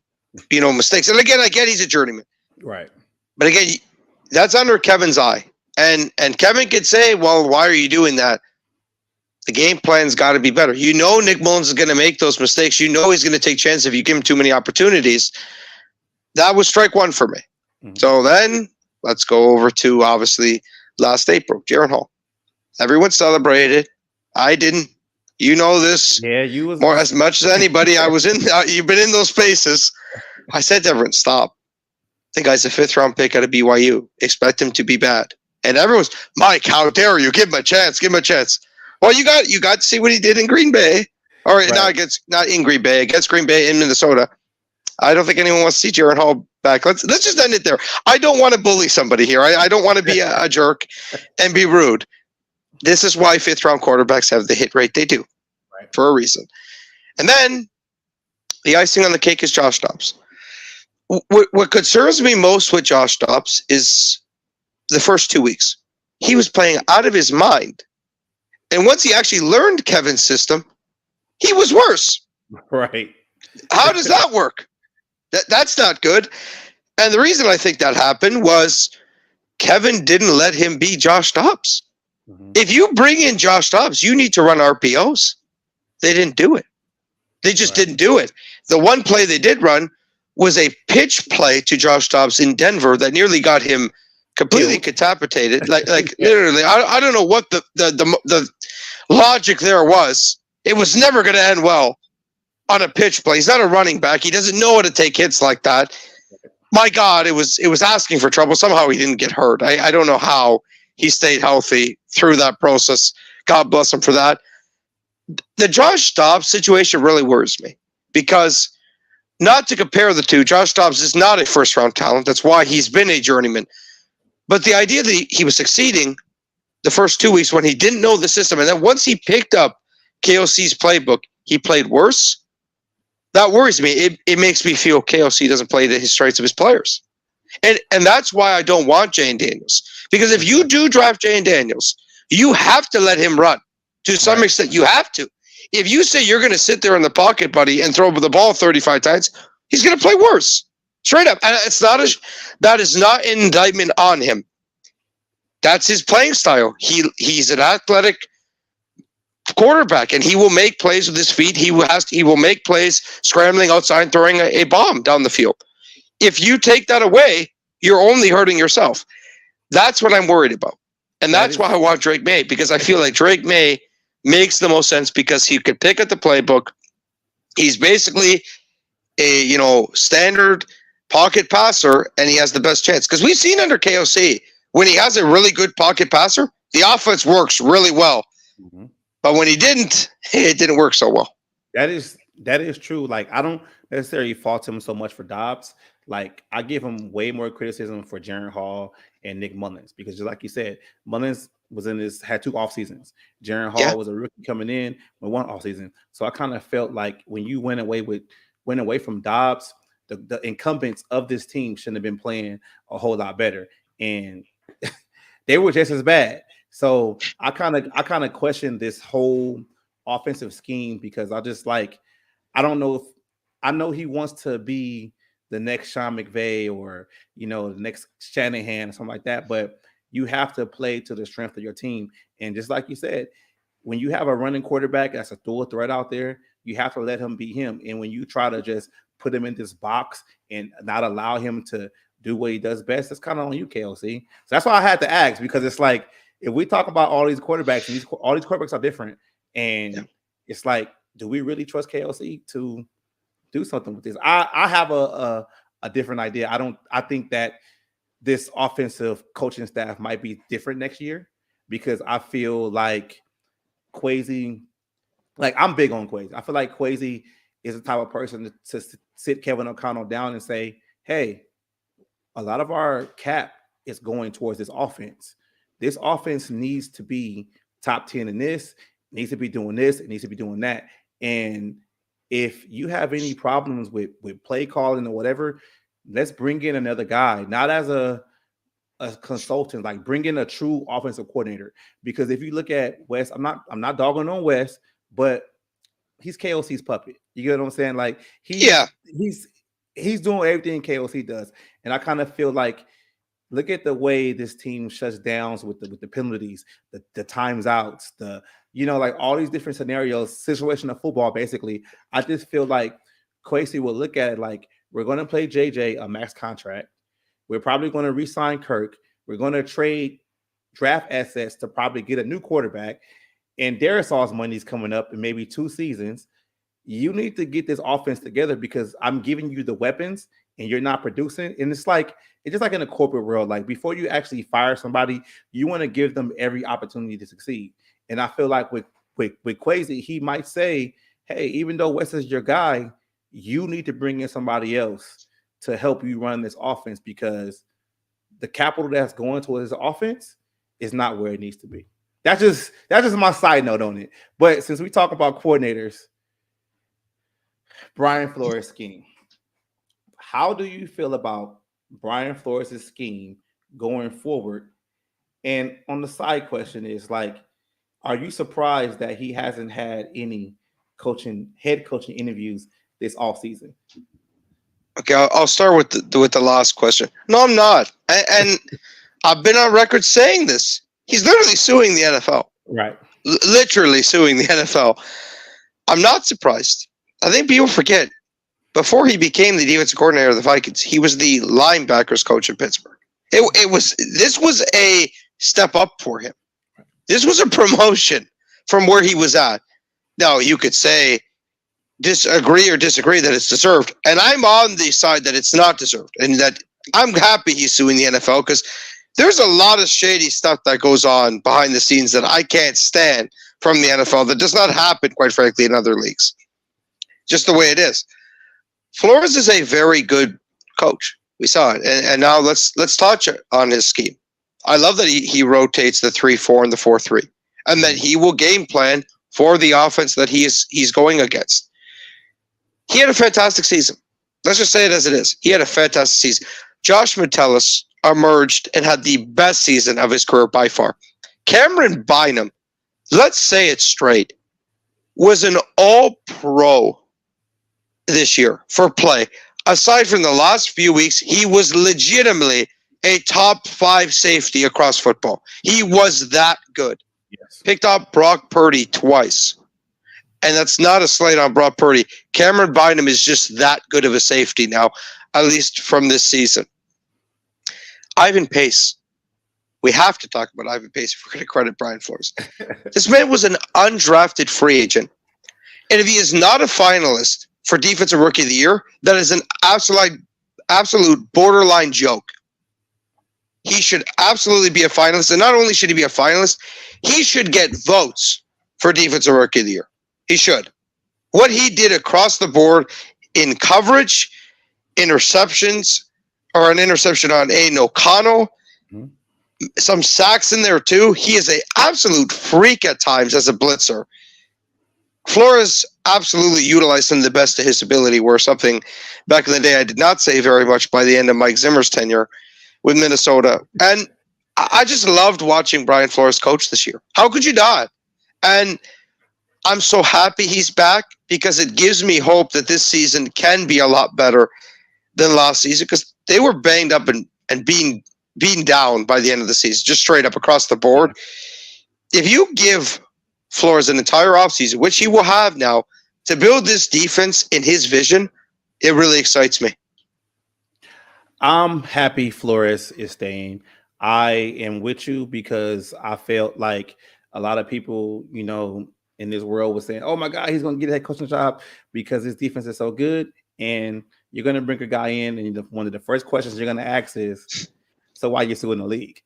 mistakes. And again, I get he's a journeyman. Right. But again, that's under Kevin's eye. And Kevin could say, well, why are you doing that? The game plan's got to be better. Nick Mullins is going to make those mistakes. He's going to take chances if you give him too many opportunities. That was strike 1 for me. So then let's go over to, obviously, last April, Jaren Hall. Everyone celebrated. I didn't. You know this. Yeah, you was more as much as anybody. I was in. You've been in those spaces. I said to everyone, stop. The guy's a 5th-round pick out of BYU. Expect him to be bad. And everyone's, Mike, how dare you? Give him a chance. Give him a chance. Well, you got to see what he did in Green Bay. Or not in Green Bay, against Green Bay in Minnesota. I don't think anyone wants to see Jaren Hall back. Let's just end it there. I don't want to bully somebody here. I don't want to be a jerk and be rude. This is why 5th-round quarterbacks have the hit rate they do, for a reason. And then the icing on the cake is Josh Dobbs. What concerns me most with Josh Dobbs is the first 2 weeks. He was playing out of his mind. And once he actually learned Kevin's system, he was worse. Right. How does that work? That's not good. And the reason I think that happened was Kevin didn't let him be Josh Dobbs. If you bring in Josh Dobbs, you need to run RPOs. They didn't do it. They just didn't do it. The one play they did run was a pitch play to Josh Dobbs in Denver that nearly got him completely decapitated. Like literally, I don't know what the logic there was. It was never going to end well on a pitch play. He's not a running back. He doesn't know how to take hits like that. My God, it was asking for trouble. Somehow he didn't get hurt. I don't know how he stayed healthy through that process. God bless him for that. The Josh Dobbs situation really worries me because, not to compare the two, Josh Dobbs is not a first-round talent. That's why he's been a journeyman. But the idea that he was succeeding the first 2 weeks when he didn't know the system, and then once he picked up KOC's playbook, he played worse. That worries me. It makes me feel KOC doesn't play to his strengths of his players. And that's why I don't want Jane Daniels. Because if you do draft Jane Daniels, you have to let him run. To some extent, you have to. If you say you're going to sit there in the pocket, buddy, and throw the ball 35 times, he's going to play worse. Straight up. And that is not an indictment on him. That's his playing style. He's an athletic quarterback, and he will make plays with his feet. He will make plays scrambling outside and throwing a bomb down the field. If you take that away, you're only hurting yourself. That's what I'm worried about. And that's why I want Drake May, because I feel like Drake May makes the most sense because he could pick up the playbook. He's basically a standard pocket passer, and he has the best chance. Because we've seen under KOC, when he has a really good pocket passer, the offense works really well. But when he didn't, it didn't work so well. That is true. Like, I don't necessarily fault him so much for Dobbs. Like, I give him way more criticism for Jaren Hall and Nick Mullins because, just like you said, Mullins had 2 off seasons. Jaren Yeah. Hall was a rookie coming in with 1 off season. So I kind of felt like when you went away from Dobbs, the incumbents of this team shouldn't have been playing a whole lot better, and they were just as bad. So I kind of question this whole offensive scheme because I don't know if I know he wants to be the next Sean McVay or the next Shanahan or something like that, but you have to play to the strength of your team. And just like you said, when you have a running quarterback that's a dual threat out there, you have to let him be him. And when you try to just put him in this box and not allow him to do what he does best, that's kind of on you, KLC. So that's why I had to ask, because it's like, if we talk about all these quarterbacks, and all these quarterbacks are different, and it's like, do we really trust KLC to do something with this? I have a different idea. I think that this offensive coaching staff might be different next year, because I feel like Kwesi, like, I'm big on Kwesi. I feel like Kwesi is the type of person to sit Kevin O'Connell down and say, hey, a lot of our cap is going towards this offense. This offense needs to be top 10 in this, needs to be doing this, it needs to be doing that. And if you have any problems with play calling or whatever, let's bring in another guy, not as a consultant, like bring in a true offensive coordinator. Because if you look at Wes, I'm not dogging on Wes, but he's KOC's puppet. You get what I'm saying? Like he's doing everything KOC does. And I kind of feel like, look at the way this team shuts down with the penalties, the times outs, like all these different scenarios, situational football, basically. I just feel like Kwesi will look at it like, we're going to play JJ a max contract. We're probably going to re-sign Kirk. We're going to trade draft assets to probably get a new quarterback. And Darisaw's money's coming up in maybe 2 seasons. You need to get this offense together, because I'm giving you the weapons and you're not producing. And it's just like in the corporate world, like before you actually fire somebody, you want to give them every opportunity to succeed. And I feel like with Kwesi, he might say, hey, even though Wes is your guy, you need to bring in somebody else to help you run this offense, because the capital that's going towards this offense is not where it needs to be. That's just my side note on it. But since we talk about coordinators, Brian Flores' scheme. How do you feel about Brian Flores' scheme going forward? And on the side question is, like, are you surprised that he hasn't had any head coaching interviews this offseason? Okay, I'll start with the last question. No, I'm not. And I've been on record saying this. He's literally suing the NFL. Right. Literally suing the NFL. I'm not surprised. I think people forget, before he became the defensive coordinator of the Vikings, he was the linebackers coach in Pittsburgh. This was a step up for him. This was a promotion from where he was at. Now, you could say disagree that it's deserved, and I'm on the side that it's not deserved, and that I'm happy he's suing the NFL, because there's a lot of shady stuff that goes on behind the scenes that I can't stand from the NFL that does not happen, quite frankly, in other leagues. Just the way it is. Flores is a very good coach. We saw it. And now let's touch on his scheme. I love that he rotates the 3-4 and the 4-3, and that he will game plan for the offense that he's going against. He had a fantastic season. Let's just say it as it is. He had a fantastic season. Josh Metellus emerged and had the best season of his career by far. Cameron Bynum, let's say it straight, was an all-pro this year for play. Aside from the last few weeks, he was legitimately a top 5 safety across football. He was that good. Yes. Picked up Brock Purdy twice. And that's not a slight on Brock Purdy. Cameron Bynum is just that good of a safety now, at least from this season. Ivan Pace. We have to talk about Ivan Pace if we're going to credit Brian Flores. This man was an undrafted free agent. And if he is not a finalist for Defensive Rookie of the Year, that is an absolute borderline joke. He should absolutely be a finalist. And not only should he be a finalist, he should get votes for Defensive Rookie of the Year. He should. what he did across the board in coverage, interceptions, or an interception on Aiden O'Connell, some sacks in there too. He is an absolute freak at times as a blitzer. Flores absolutely utilized him the best of his ability, where something back in the day I did not say very much by the end of Mike Zimmer's tenure with Minnesota. And I just loved watching Brian Flores coach this year. How could you not? And I'm so happy he's back because it gives me hope that this season can be a lot better than last season, because they were banged up and being down by the end of the season, just straight up across the board. If you give Flores an entire offseason, which he will have now, to build this defense in his vision, it really excites me. I'm happy Flores is staying. I am with you because I felt like a lot of people, in this world was saying, oh my God, he's going to get a head coaching job because his defense is so good. And you're going to bring a guy in, and one of the first questions you're going to ask is, so why are you still in the league?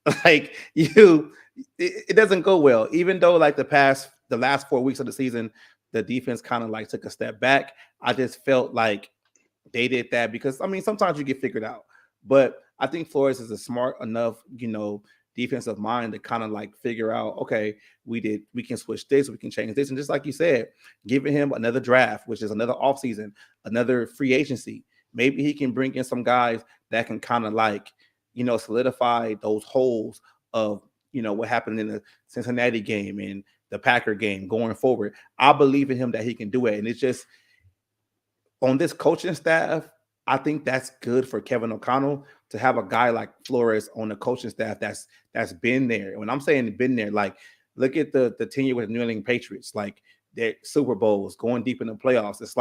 It doesn't go well. Even though the last 4 weeks of the season, the defense kind of took a step back. I just felt like they did that because, sometimes you get figured out. But I think Flores is a smart enough, defensive mind to kind of figure out, okay, we can switch this, we can change this. And just like you said, giving him another draft, which is another offseason, another free agency, maybe he can bring in some guys that can kind of solidify those holes of, what happened in the Cincinnati game and the Packer game going forward. I believe in him that he can do it. And it's just on this coaching staff, I think that's good for Kevin O'Connell to have a guy like Flores on the coaching staff that's been there. When I'm saying been there, look at the tenure with the New England Patriots, their Super Bowls, going deep in the playoffs. It's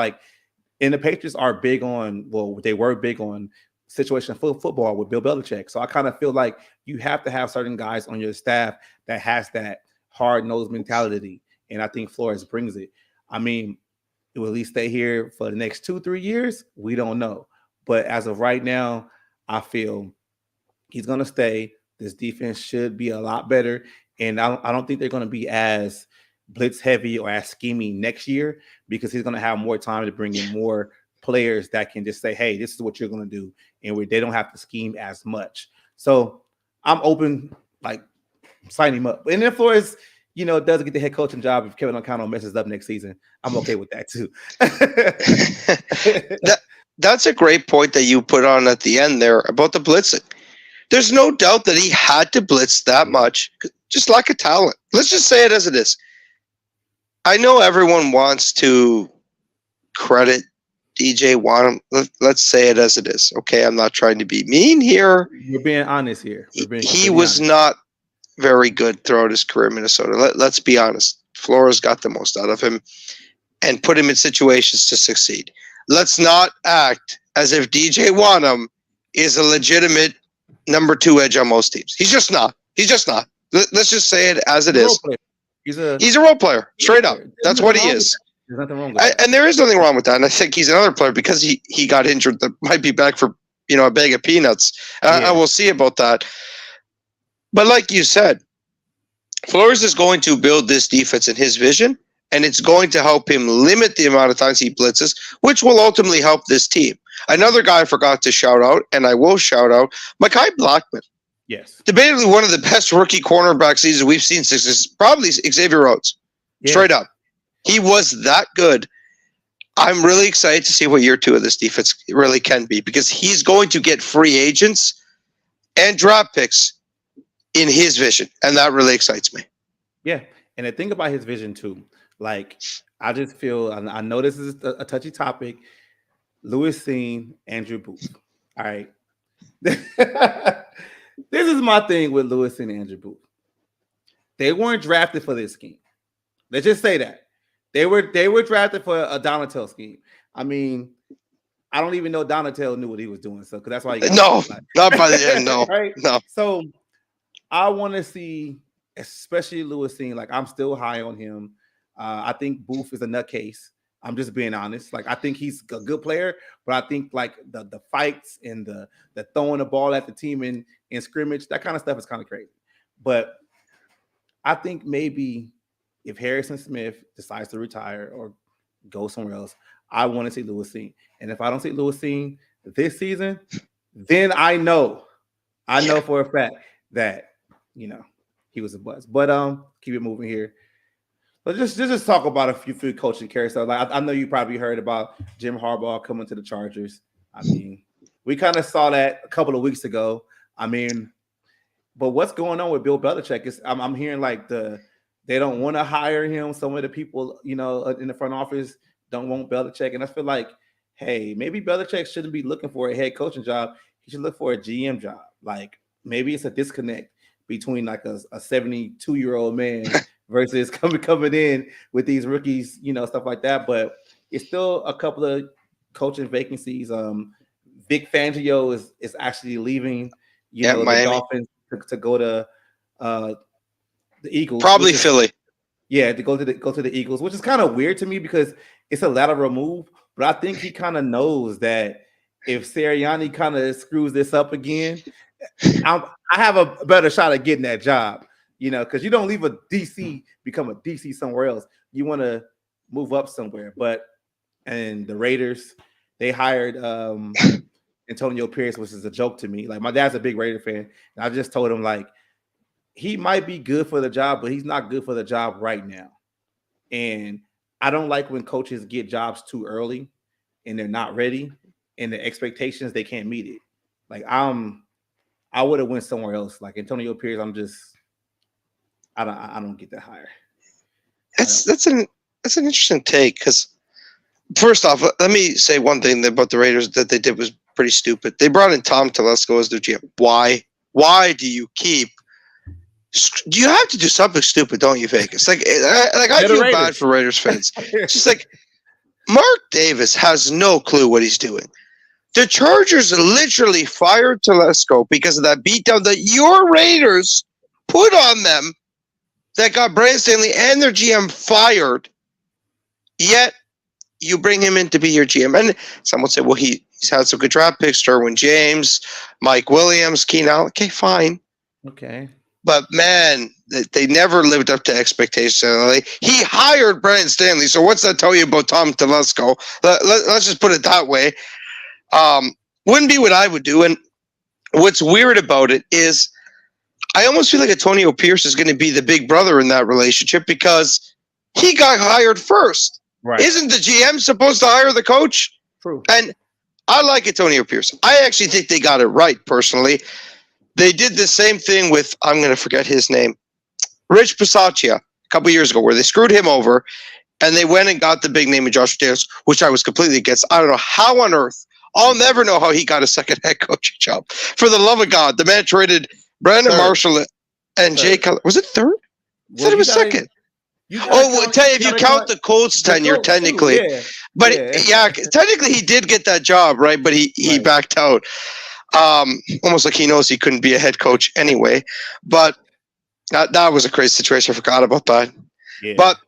and the Patriots are big on, they were big on situational football with Bill Belichick. So I kind of feel like you have to have certain guys on your staff that has that hard-nosed mentality. And I think Flores brings it. Will he stay here for the next 2-3 years? We don't know. But as of right now, I feel he's going to stay. This defense should be a lot better. And I don't think they're going to be as blitz heavy or as scheming next year, because he's going to have more time to bring in more players that can just say, hey, this is what you're going to do. And they don't have to scheme as much. So I'm open, sign him up. And if Flores, doesn't get the head coaching job, if Kevin O'Connell messes up next season, I'm okay with that too. That's a great point that you put on at the end there about the blitzing. There's no doubt that he had to blitz that much, just lack of talent. Let's just say it as it is. I know everyone wants to credit DJ Wanham. Let's say it as it is. Okay, I'm not trying to be mean here. We're being honest here. He was not very good throughout his career in Minnesota. Let's be honest. Flores got the most out of him and put him in situations to succeed. Let's not act as if DJ Wanham is a legitimate number 2 edge on most teams. He's just not. Let's just say it as it is. He's a role player, straight up. That's what he is. There's nothing wrong with that. And there is nothing wrong with that. And I think he's another player because he got injured that might be back for a bag of peanuts. And we'll see about that. But like you said, Flores is going to build this defense in his vision, and it's going to help him limit the amount of times he blitzes, which will ultimately help this team. Another guy I forgot to shout out, and I will shout out, Mekhi Blackmon. Yes. Debatably one of the best rookie cornerback seasons we've seen since probably Xavier Rhodes. Yeah. Straight up. He was that good. I'm really excited to see what year 2 of this defense really can be, because he's going to get free agents and draft picks in his vision, and that really excites me. Yeah, and the thing about his vision too, I just feel, I know this is a touchy topic, Lewis Cine, Andrew Booth. All right. This is my thing with Lewis and Andrew Booth. They weren't drafted for this scheme. Let's just say that. They were drafted for a Donatel scheme. I don't even know Donatel knew what he was doing, so because that's why he got not by the end, no. Right? No. So I want to see, especially Lewis Cine, I'm still high on him. I think Booth is a nutcase. I'm just being honest. I think he's a good player, but I think the fights and the throwing the ball at the team in scrimmage, that kind of stuff is kind of crazy. But I think maybe if Harrison Smith decides to retire or go somewhere else. I want to see Lewis Cine. And if I don't see Lewis Cine this season, then I know for a fact that, he was a bust. But keep it moving here. But just talk about a few coaching carousels. Like I know you probably heard about Jim Harbaugh coming to the Chargers. I mean, we kind of saw that a couple of weeks ago. I mean, but what's going on with Bill Belichick is I'm hearing like they don't want to hire him. Some of the people, in the front office don't want Belichick. And I feel like, hey, maybe Belichick shouldn't be looking for a head coaching job. He should look for a GM job. Like maybe it's a disconnect between like a 72-year-old man versus coming in with these rookies, stuff like that. But it's still a couple of coaching vacancies. Vic Fangio is actually leaving, the Dolphins to go to the Eagles. Probably Philly. Yeah, to go to the Eagles, which is kind of weird to me because it's a lateral move. But I think he kind of knows that if Sirianni kind of screws this up again, I have a better shot at getting that job. Because you don't leave a DC, become a DC somewhere else. You want to move up somewhere. And the Raiders, they hired Antonio Pierce, which is a joke to me. Like my dad's a big Raider fan, and I just told him like he might be good for the job, but he's not good for the job right now. And I don't like when coaches get jobs too early and they're not ready, and the expectations they can't meet it. Like I would have went somewhere else. Like Antonio Pierce, I don't get that higher. That's an interesting take because first off, let me say one thing about the Raiders that they did was pretty stupid. They brought in Tom Telesco as their GM. Why? Why do you keep? You have to do something stupid, don't you, Vegas? I feel bad for Raiders fans. It's just like Mark Davis has no clue what he's doing. The Chargers literally fired Telesco because of that beatdown that your Raiders put on them that got Brandon Stanley and their GM fired. Yet you bring him in to be your GM. And some would say, well, he's had some good draft picks, Derwin James, Mike Williams, Keenan Allen. Okay, fine. Okay. But, man, they never lived up to expectations. He hired Brandon Stanley, so what's that tell you about Tom Telesco? Let's just put it that way. Wouldn't be what I would do. And what's weird about it is I almost feel like Antonio Pierce is going to be the big brother in that relationship because he got hired first. Right. Isn't the GM supposed to hire the coach? True. And I like Antonio Pierce. I actually think they got it right, personally. They did the same thing with, I'm going to forget his name, Rich Bisaccia a couple years ago, where they screwed him over, and they went and got the big name of Josh Davis, which I was completely against. I don't know how on earth. I'll never know how he got a second head coaching job. For the love of God, the man traded Brandon Marshall and Jay Cutler. Was it third? I said it was second. If you count the Colts tenure, technically. Yeah. But technically he did get that job, right? But he backed out. Almost like he knows he couldn't be a head coach anyway. But that was a crazy situation. I forgot about that. Yeah. But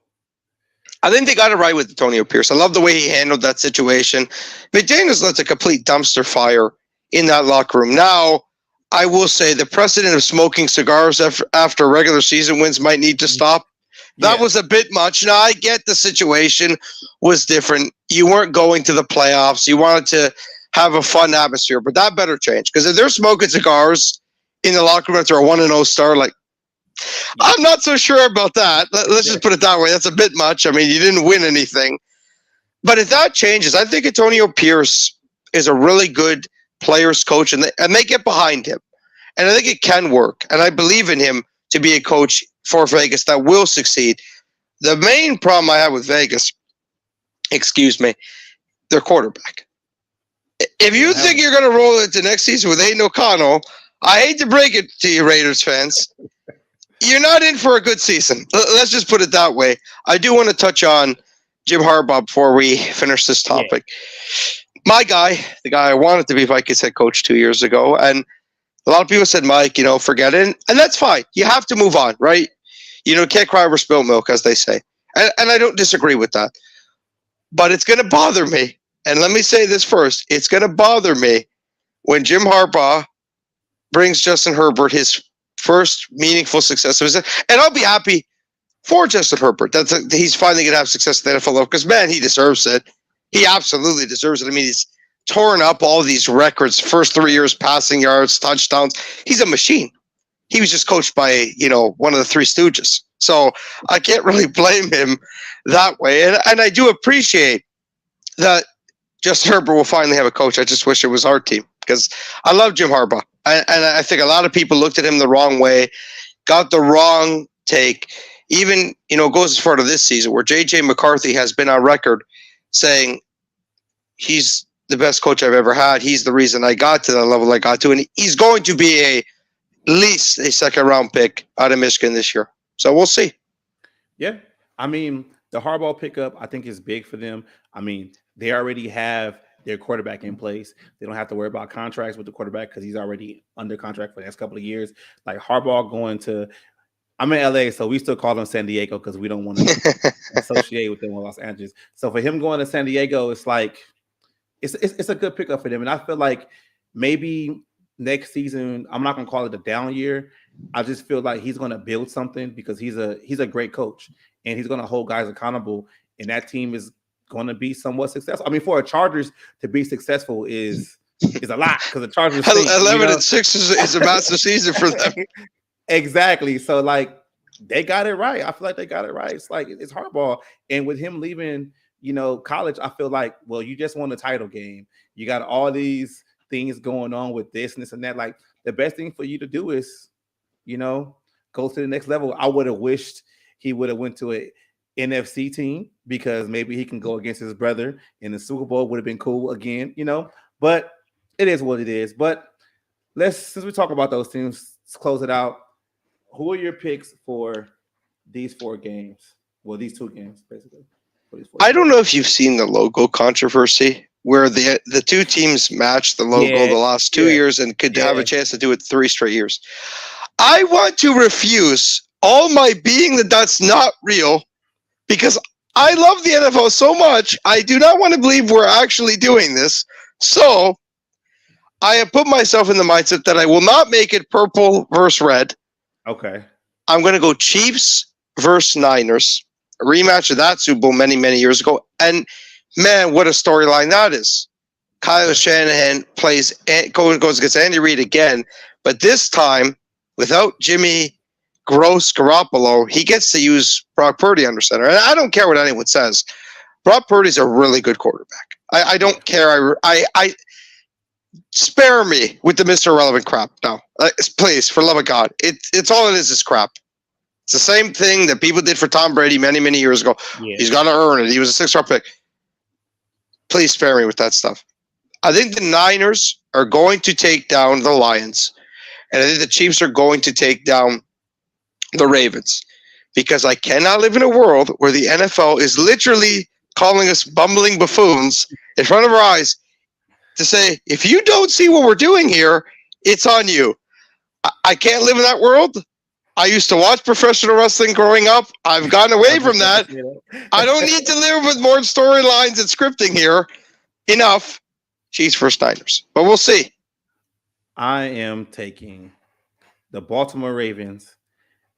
I think they got it right with Antonio Pierce. I love the way he handled that situation. McDaniels lets a complete dumpster fire in that locker room. Now, I will say the precedent of smoking cigars after regular season wins might need to stop. That was a bit much. Now, I get the situation was different. You weren't going to the playoffs. You wanted to have a fun atmosphere, but that better change. Because if they're smoking cigars in the locker room after a 1-0 start, I'm not so sure about that. Let's just put it that way. That's a bit much. I mean, you didn't win anything. But if that changes, I think Antonio Pierce is a really good players coach, and they get behind him. And I think it can work. And I believe in him to be a coach for Vegas that will succeed. The main problem I have with Vegas, their quarterback. If you think you're going to roll into next season with Aiden O'Connell, I hate to break it to you, Raiders fans. You're not in for a good season. Let's just put it that way. I do want to touch on Jim Harbaugh before we finish this topic. Yeah. My guy, the guy I wanted to be Vikings head coach 2 years ago, and a lot of people said, Mike, forget it. And that's fine. You have to move on, right? Can't cry over spilled milk, as they say. And I don't disagree with that. But it's going to bother me. And let me say this first. It's going to bother me when Jim Harbaugh brings Justin Herbert his first meaningful success. And I'll be happy for Justin Herbert. He's finally going to have success at the NFL level because, man, he deserves it. He absolutely deserves it. I mean, he's torn up all these records, first 3 years, passing yards, touchdowns. He's a machine. He was just coached by, one of the Three Stooges. So I can't really blame him that way. And I do appreciate that Justin Herbert will finally have a coach. I just wish it was our team because I love Jim Harbaugh. And I think a lot of people looked at him the wrong way, got the wrong take. Even, goes as far to this season where J.J. McCarthy has been on record saying he's the best coach I've ever had. He's the reason I got to the level I got to. And he's going to be at least a second-round pick out of Michigan this year. So we'll see. Yeah. I mean, the Harbaugh pickup, I think, is big for them. I mean, they already have their quarterback in place. They don't have to worry about contracts with the quarterback because he's already under contract for the next couple of years. Like Harbaugh going to – I'm in LA, so we still call them San Diego because we don't want to associate with them with Los Angeles. So for him going to San Diego, it's like it's a good pickup for them. And I feel like maybe next season, I'm not going to call it a down year. I just feel like he's going to build something because he's a great coach and he's going to hold guys accountable. And that team is going to be somewhat successful. I mean, for a Chargers to be successful is a lot because the Chargers 11-6 is a massive season for them. Exactly. So like they got it right. I feel like they got it right. It's like it's Harbaugh. And with him leaving, college, I feel like, well, you just won the title game. You got all these things going on with this and this and that. Like the best thing for you to do is, go to the next level. I would have wished he would have went to a NFC team because maybe he can go against his brother in the Super Bowl. Would have been cool again, but it is what it is. But since we talk about those teams, let's close it out. Who are your picks for these 4 games? Well, these 2 games, basically. I don't know if you've seen the logo controversy where the 2 teams matched the logo the last 2 years and could have a chance to do it 3 straight years. I want to refuse all my being that's not real because I love the NFL so much. I do not want to believe we're actually doing this. So I have put myself in the mindset that I will not make it purple versus red. Okay. I'm going to go Chiefs versus Niners, a rematch of that Super Bowl many, many years ago. And man, what a storyline that is. Kyle Shanahan goes against Andy Reid again, but this time without Jimmy Gross Garoppolo, he gets to use Brock Purdy under center. And I don't care what anyone says. Brock Purdy's a really good quarterback. I don't care. I spare me with the Mr. Irrelevant crap. No, please, for love of God. It's all it is crap. It's the same thing that people did for Tom Brady many, many years ago. Yeah. He's got to earn it. He was a 6-round pick. Please spare me with that stuff. I think the Niners are going to take down the Lions, and I think the Chiefs are going to take down the Ravens because I cannot live in a world where the NFL is literally calling us bumbling buffoons in front of our eyes to say, if you don't see what we're doing here, it's on you. I can't live in that world. I used to watch professional wrestling growing up. I've gotten away from that. I don't need to live with more storylines and scripting here. Enough. Chiefs versus Niners. But we'll see. I am taking the Baltimore Ravens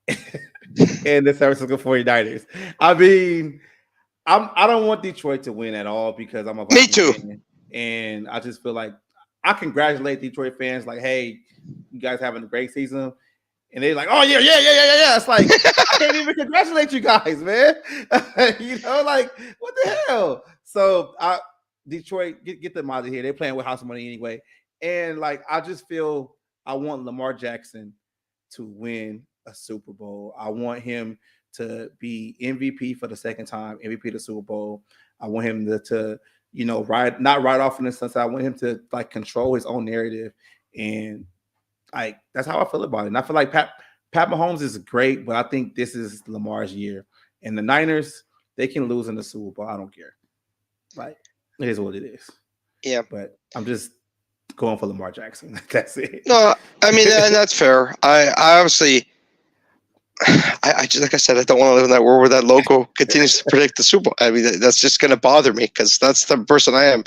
and the San Francisco 49ers. I mean, I don't want Detroit to win at all because I'm a Vikings Me too. fan. And I just feel like I congratulate Detroit fans like, hey, you guys having a great season. And they're like, oh, yeah. It's like, I can't even congratulate you guys, man. Like, what the hell? So, Detroit, get them out of here. They're playing with house money anyway. And, like, I just feel I want Lamar Jackson to win a Super Bowl. I want him to be MVP for the second time, MVP of the Super Bowl. I want him to not ride off in the sunset. I want him to, like, control his own narrative. And like that's how I feel about it. And I feel like Pat Mahomes is great, but I think this is Lamar's year. And the Niners, they can lose in the Super Bowl. I don't care. Like it is what it is. Yeah. But I'm just going for Lamar Jackson. That's it. No, I mean, and that's fair. I obviously, I just like I said, I don't want to live in that world where that logo continues to predict the Super Bowl. I mean, that's just going to bother me because that's the person I am.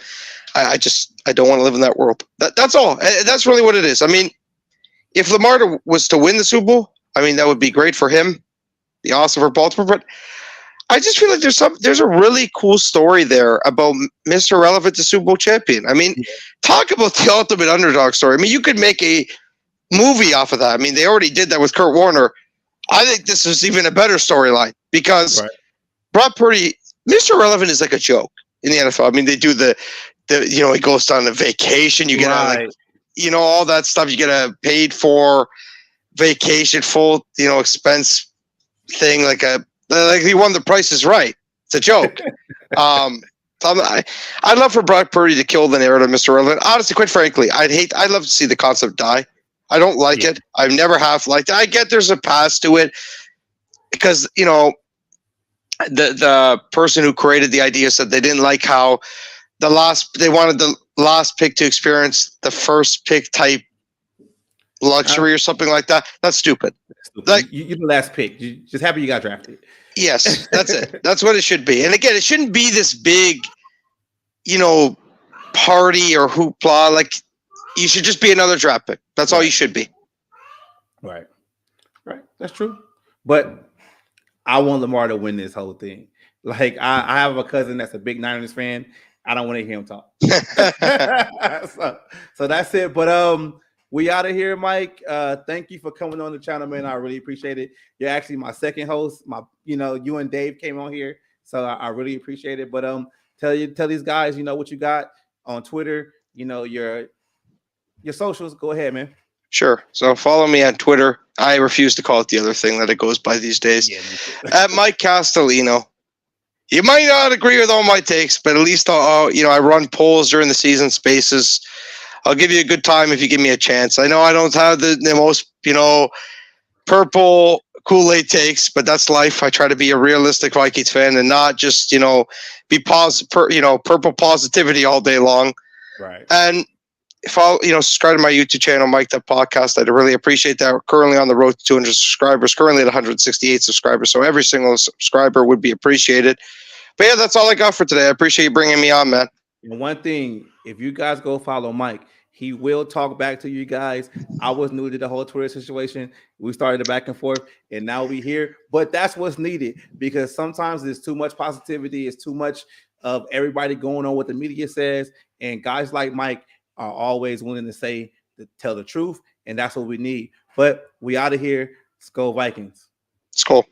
I don't want to live in that world. That's all. That's really what it is. I mean, if Lamar was to win the Super Bowl, I mean, that would be great for him. be awesome for Baltimore. But I just feel like there's a really cool story there about Mr. Relevant to Super Bowl champion. I mean, talk about the ultimate underdog story. I mean, you could make a movie off of that. I mean, they already did that with Kurt Warner. I think this is even a better storyline because Brock Purdy, Mr. Relevant is like a joke in the NFL. I mean, they do the he goes on a vacation. You get all that stuff. You get a paid for vacation, full, expense thing, like he won The Price is Right. It's a joke. I'd love for Brock Purdy to kill the narrative, Mr. Relevant. Honestly, quite frankly, I'd love to see the concept die. I don't like it. I've never have liked it. I get there's a past to it because, the person who created the idea said they didn't like how they wanted the last pick to experience the first pick type luxury or something like that. That's stupid. Like you're the last pick. You just happy you got drafted. Yes, that's it. That's what it should be. And again, it shouldn't be this big, party or hoopla. Like, you should just be another draft pick. That's all you should be. Right. That's true. But I want Lamar to win this whole thing. Like, I have a cousin that's a big Niners fan. I don't want to hear him talk. so that's it. But we out of here, Mike. Thank you for coming on the channel, man. I really appreciate it. You're actually my second host. You and Dave came on here, so I really appreciate it. But tell these guys, what you got on Twitter. Your socials. Go ahead, man. Sure. So follow me on Twitter. I refuse to call it the other thing that it goes by these days. At Mike Castellino. You might not agree with all my takes, but at least I run polls during the season, spaces. I'll give you a good time if you give me a chance. I know I don't have the most, purple Kool-Aid takes, but that's life. I try to be a realistic Vikings fan and not just, be purple positivity all day long. Right. And if I'll, subscribe to my YouTube channel, MikedUp Podcast, I'd really appreciate that. We're currently on the road to 200 subscribers, currently at 168 subscribers. So every single subscriber would be appreciated. But yeah, that's all I got for today. I appreciate you bringing me on, man. And one thing, if you guys go follow Mike, he will talk back to you guys. I was new to the whole Twitter situation. We started the back and forth, and now we here. But that's what's needed because sometimes there's too much positivity. It's too much of everybody going on what the media says. And guys like Mike are always willing to tell the truth, and that's what we need. But we out of here. Skol Vikings. Skol.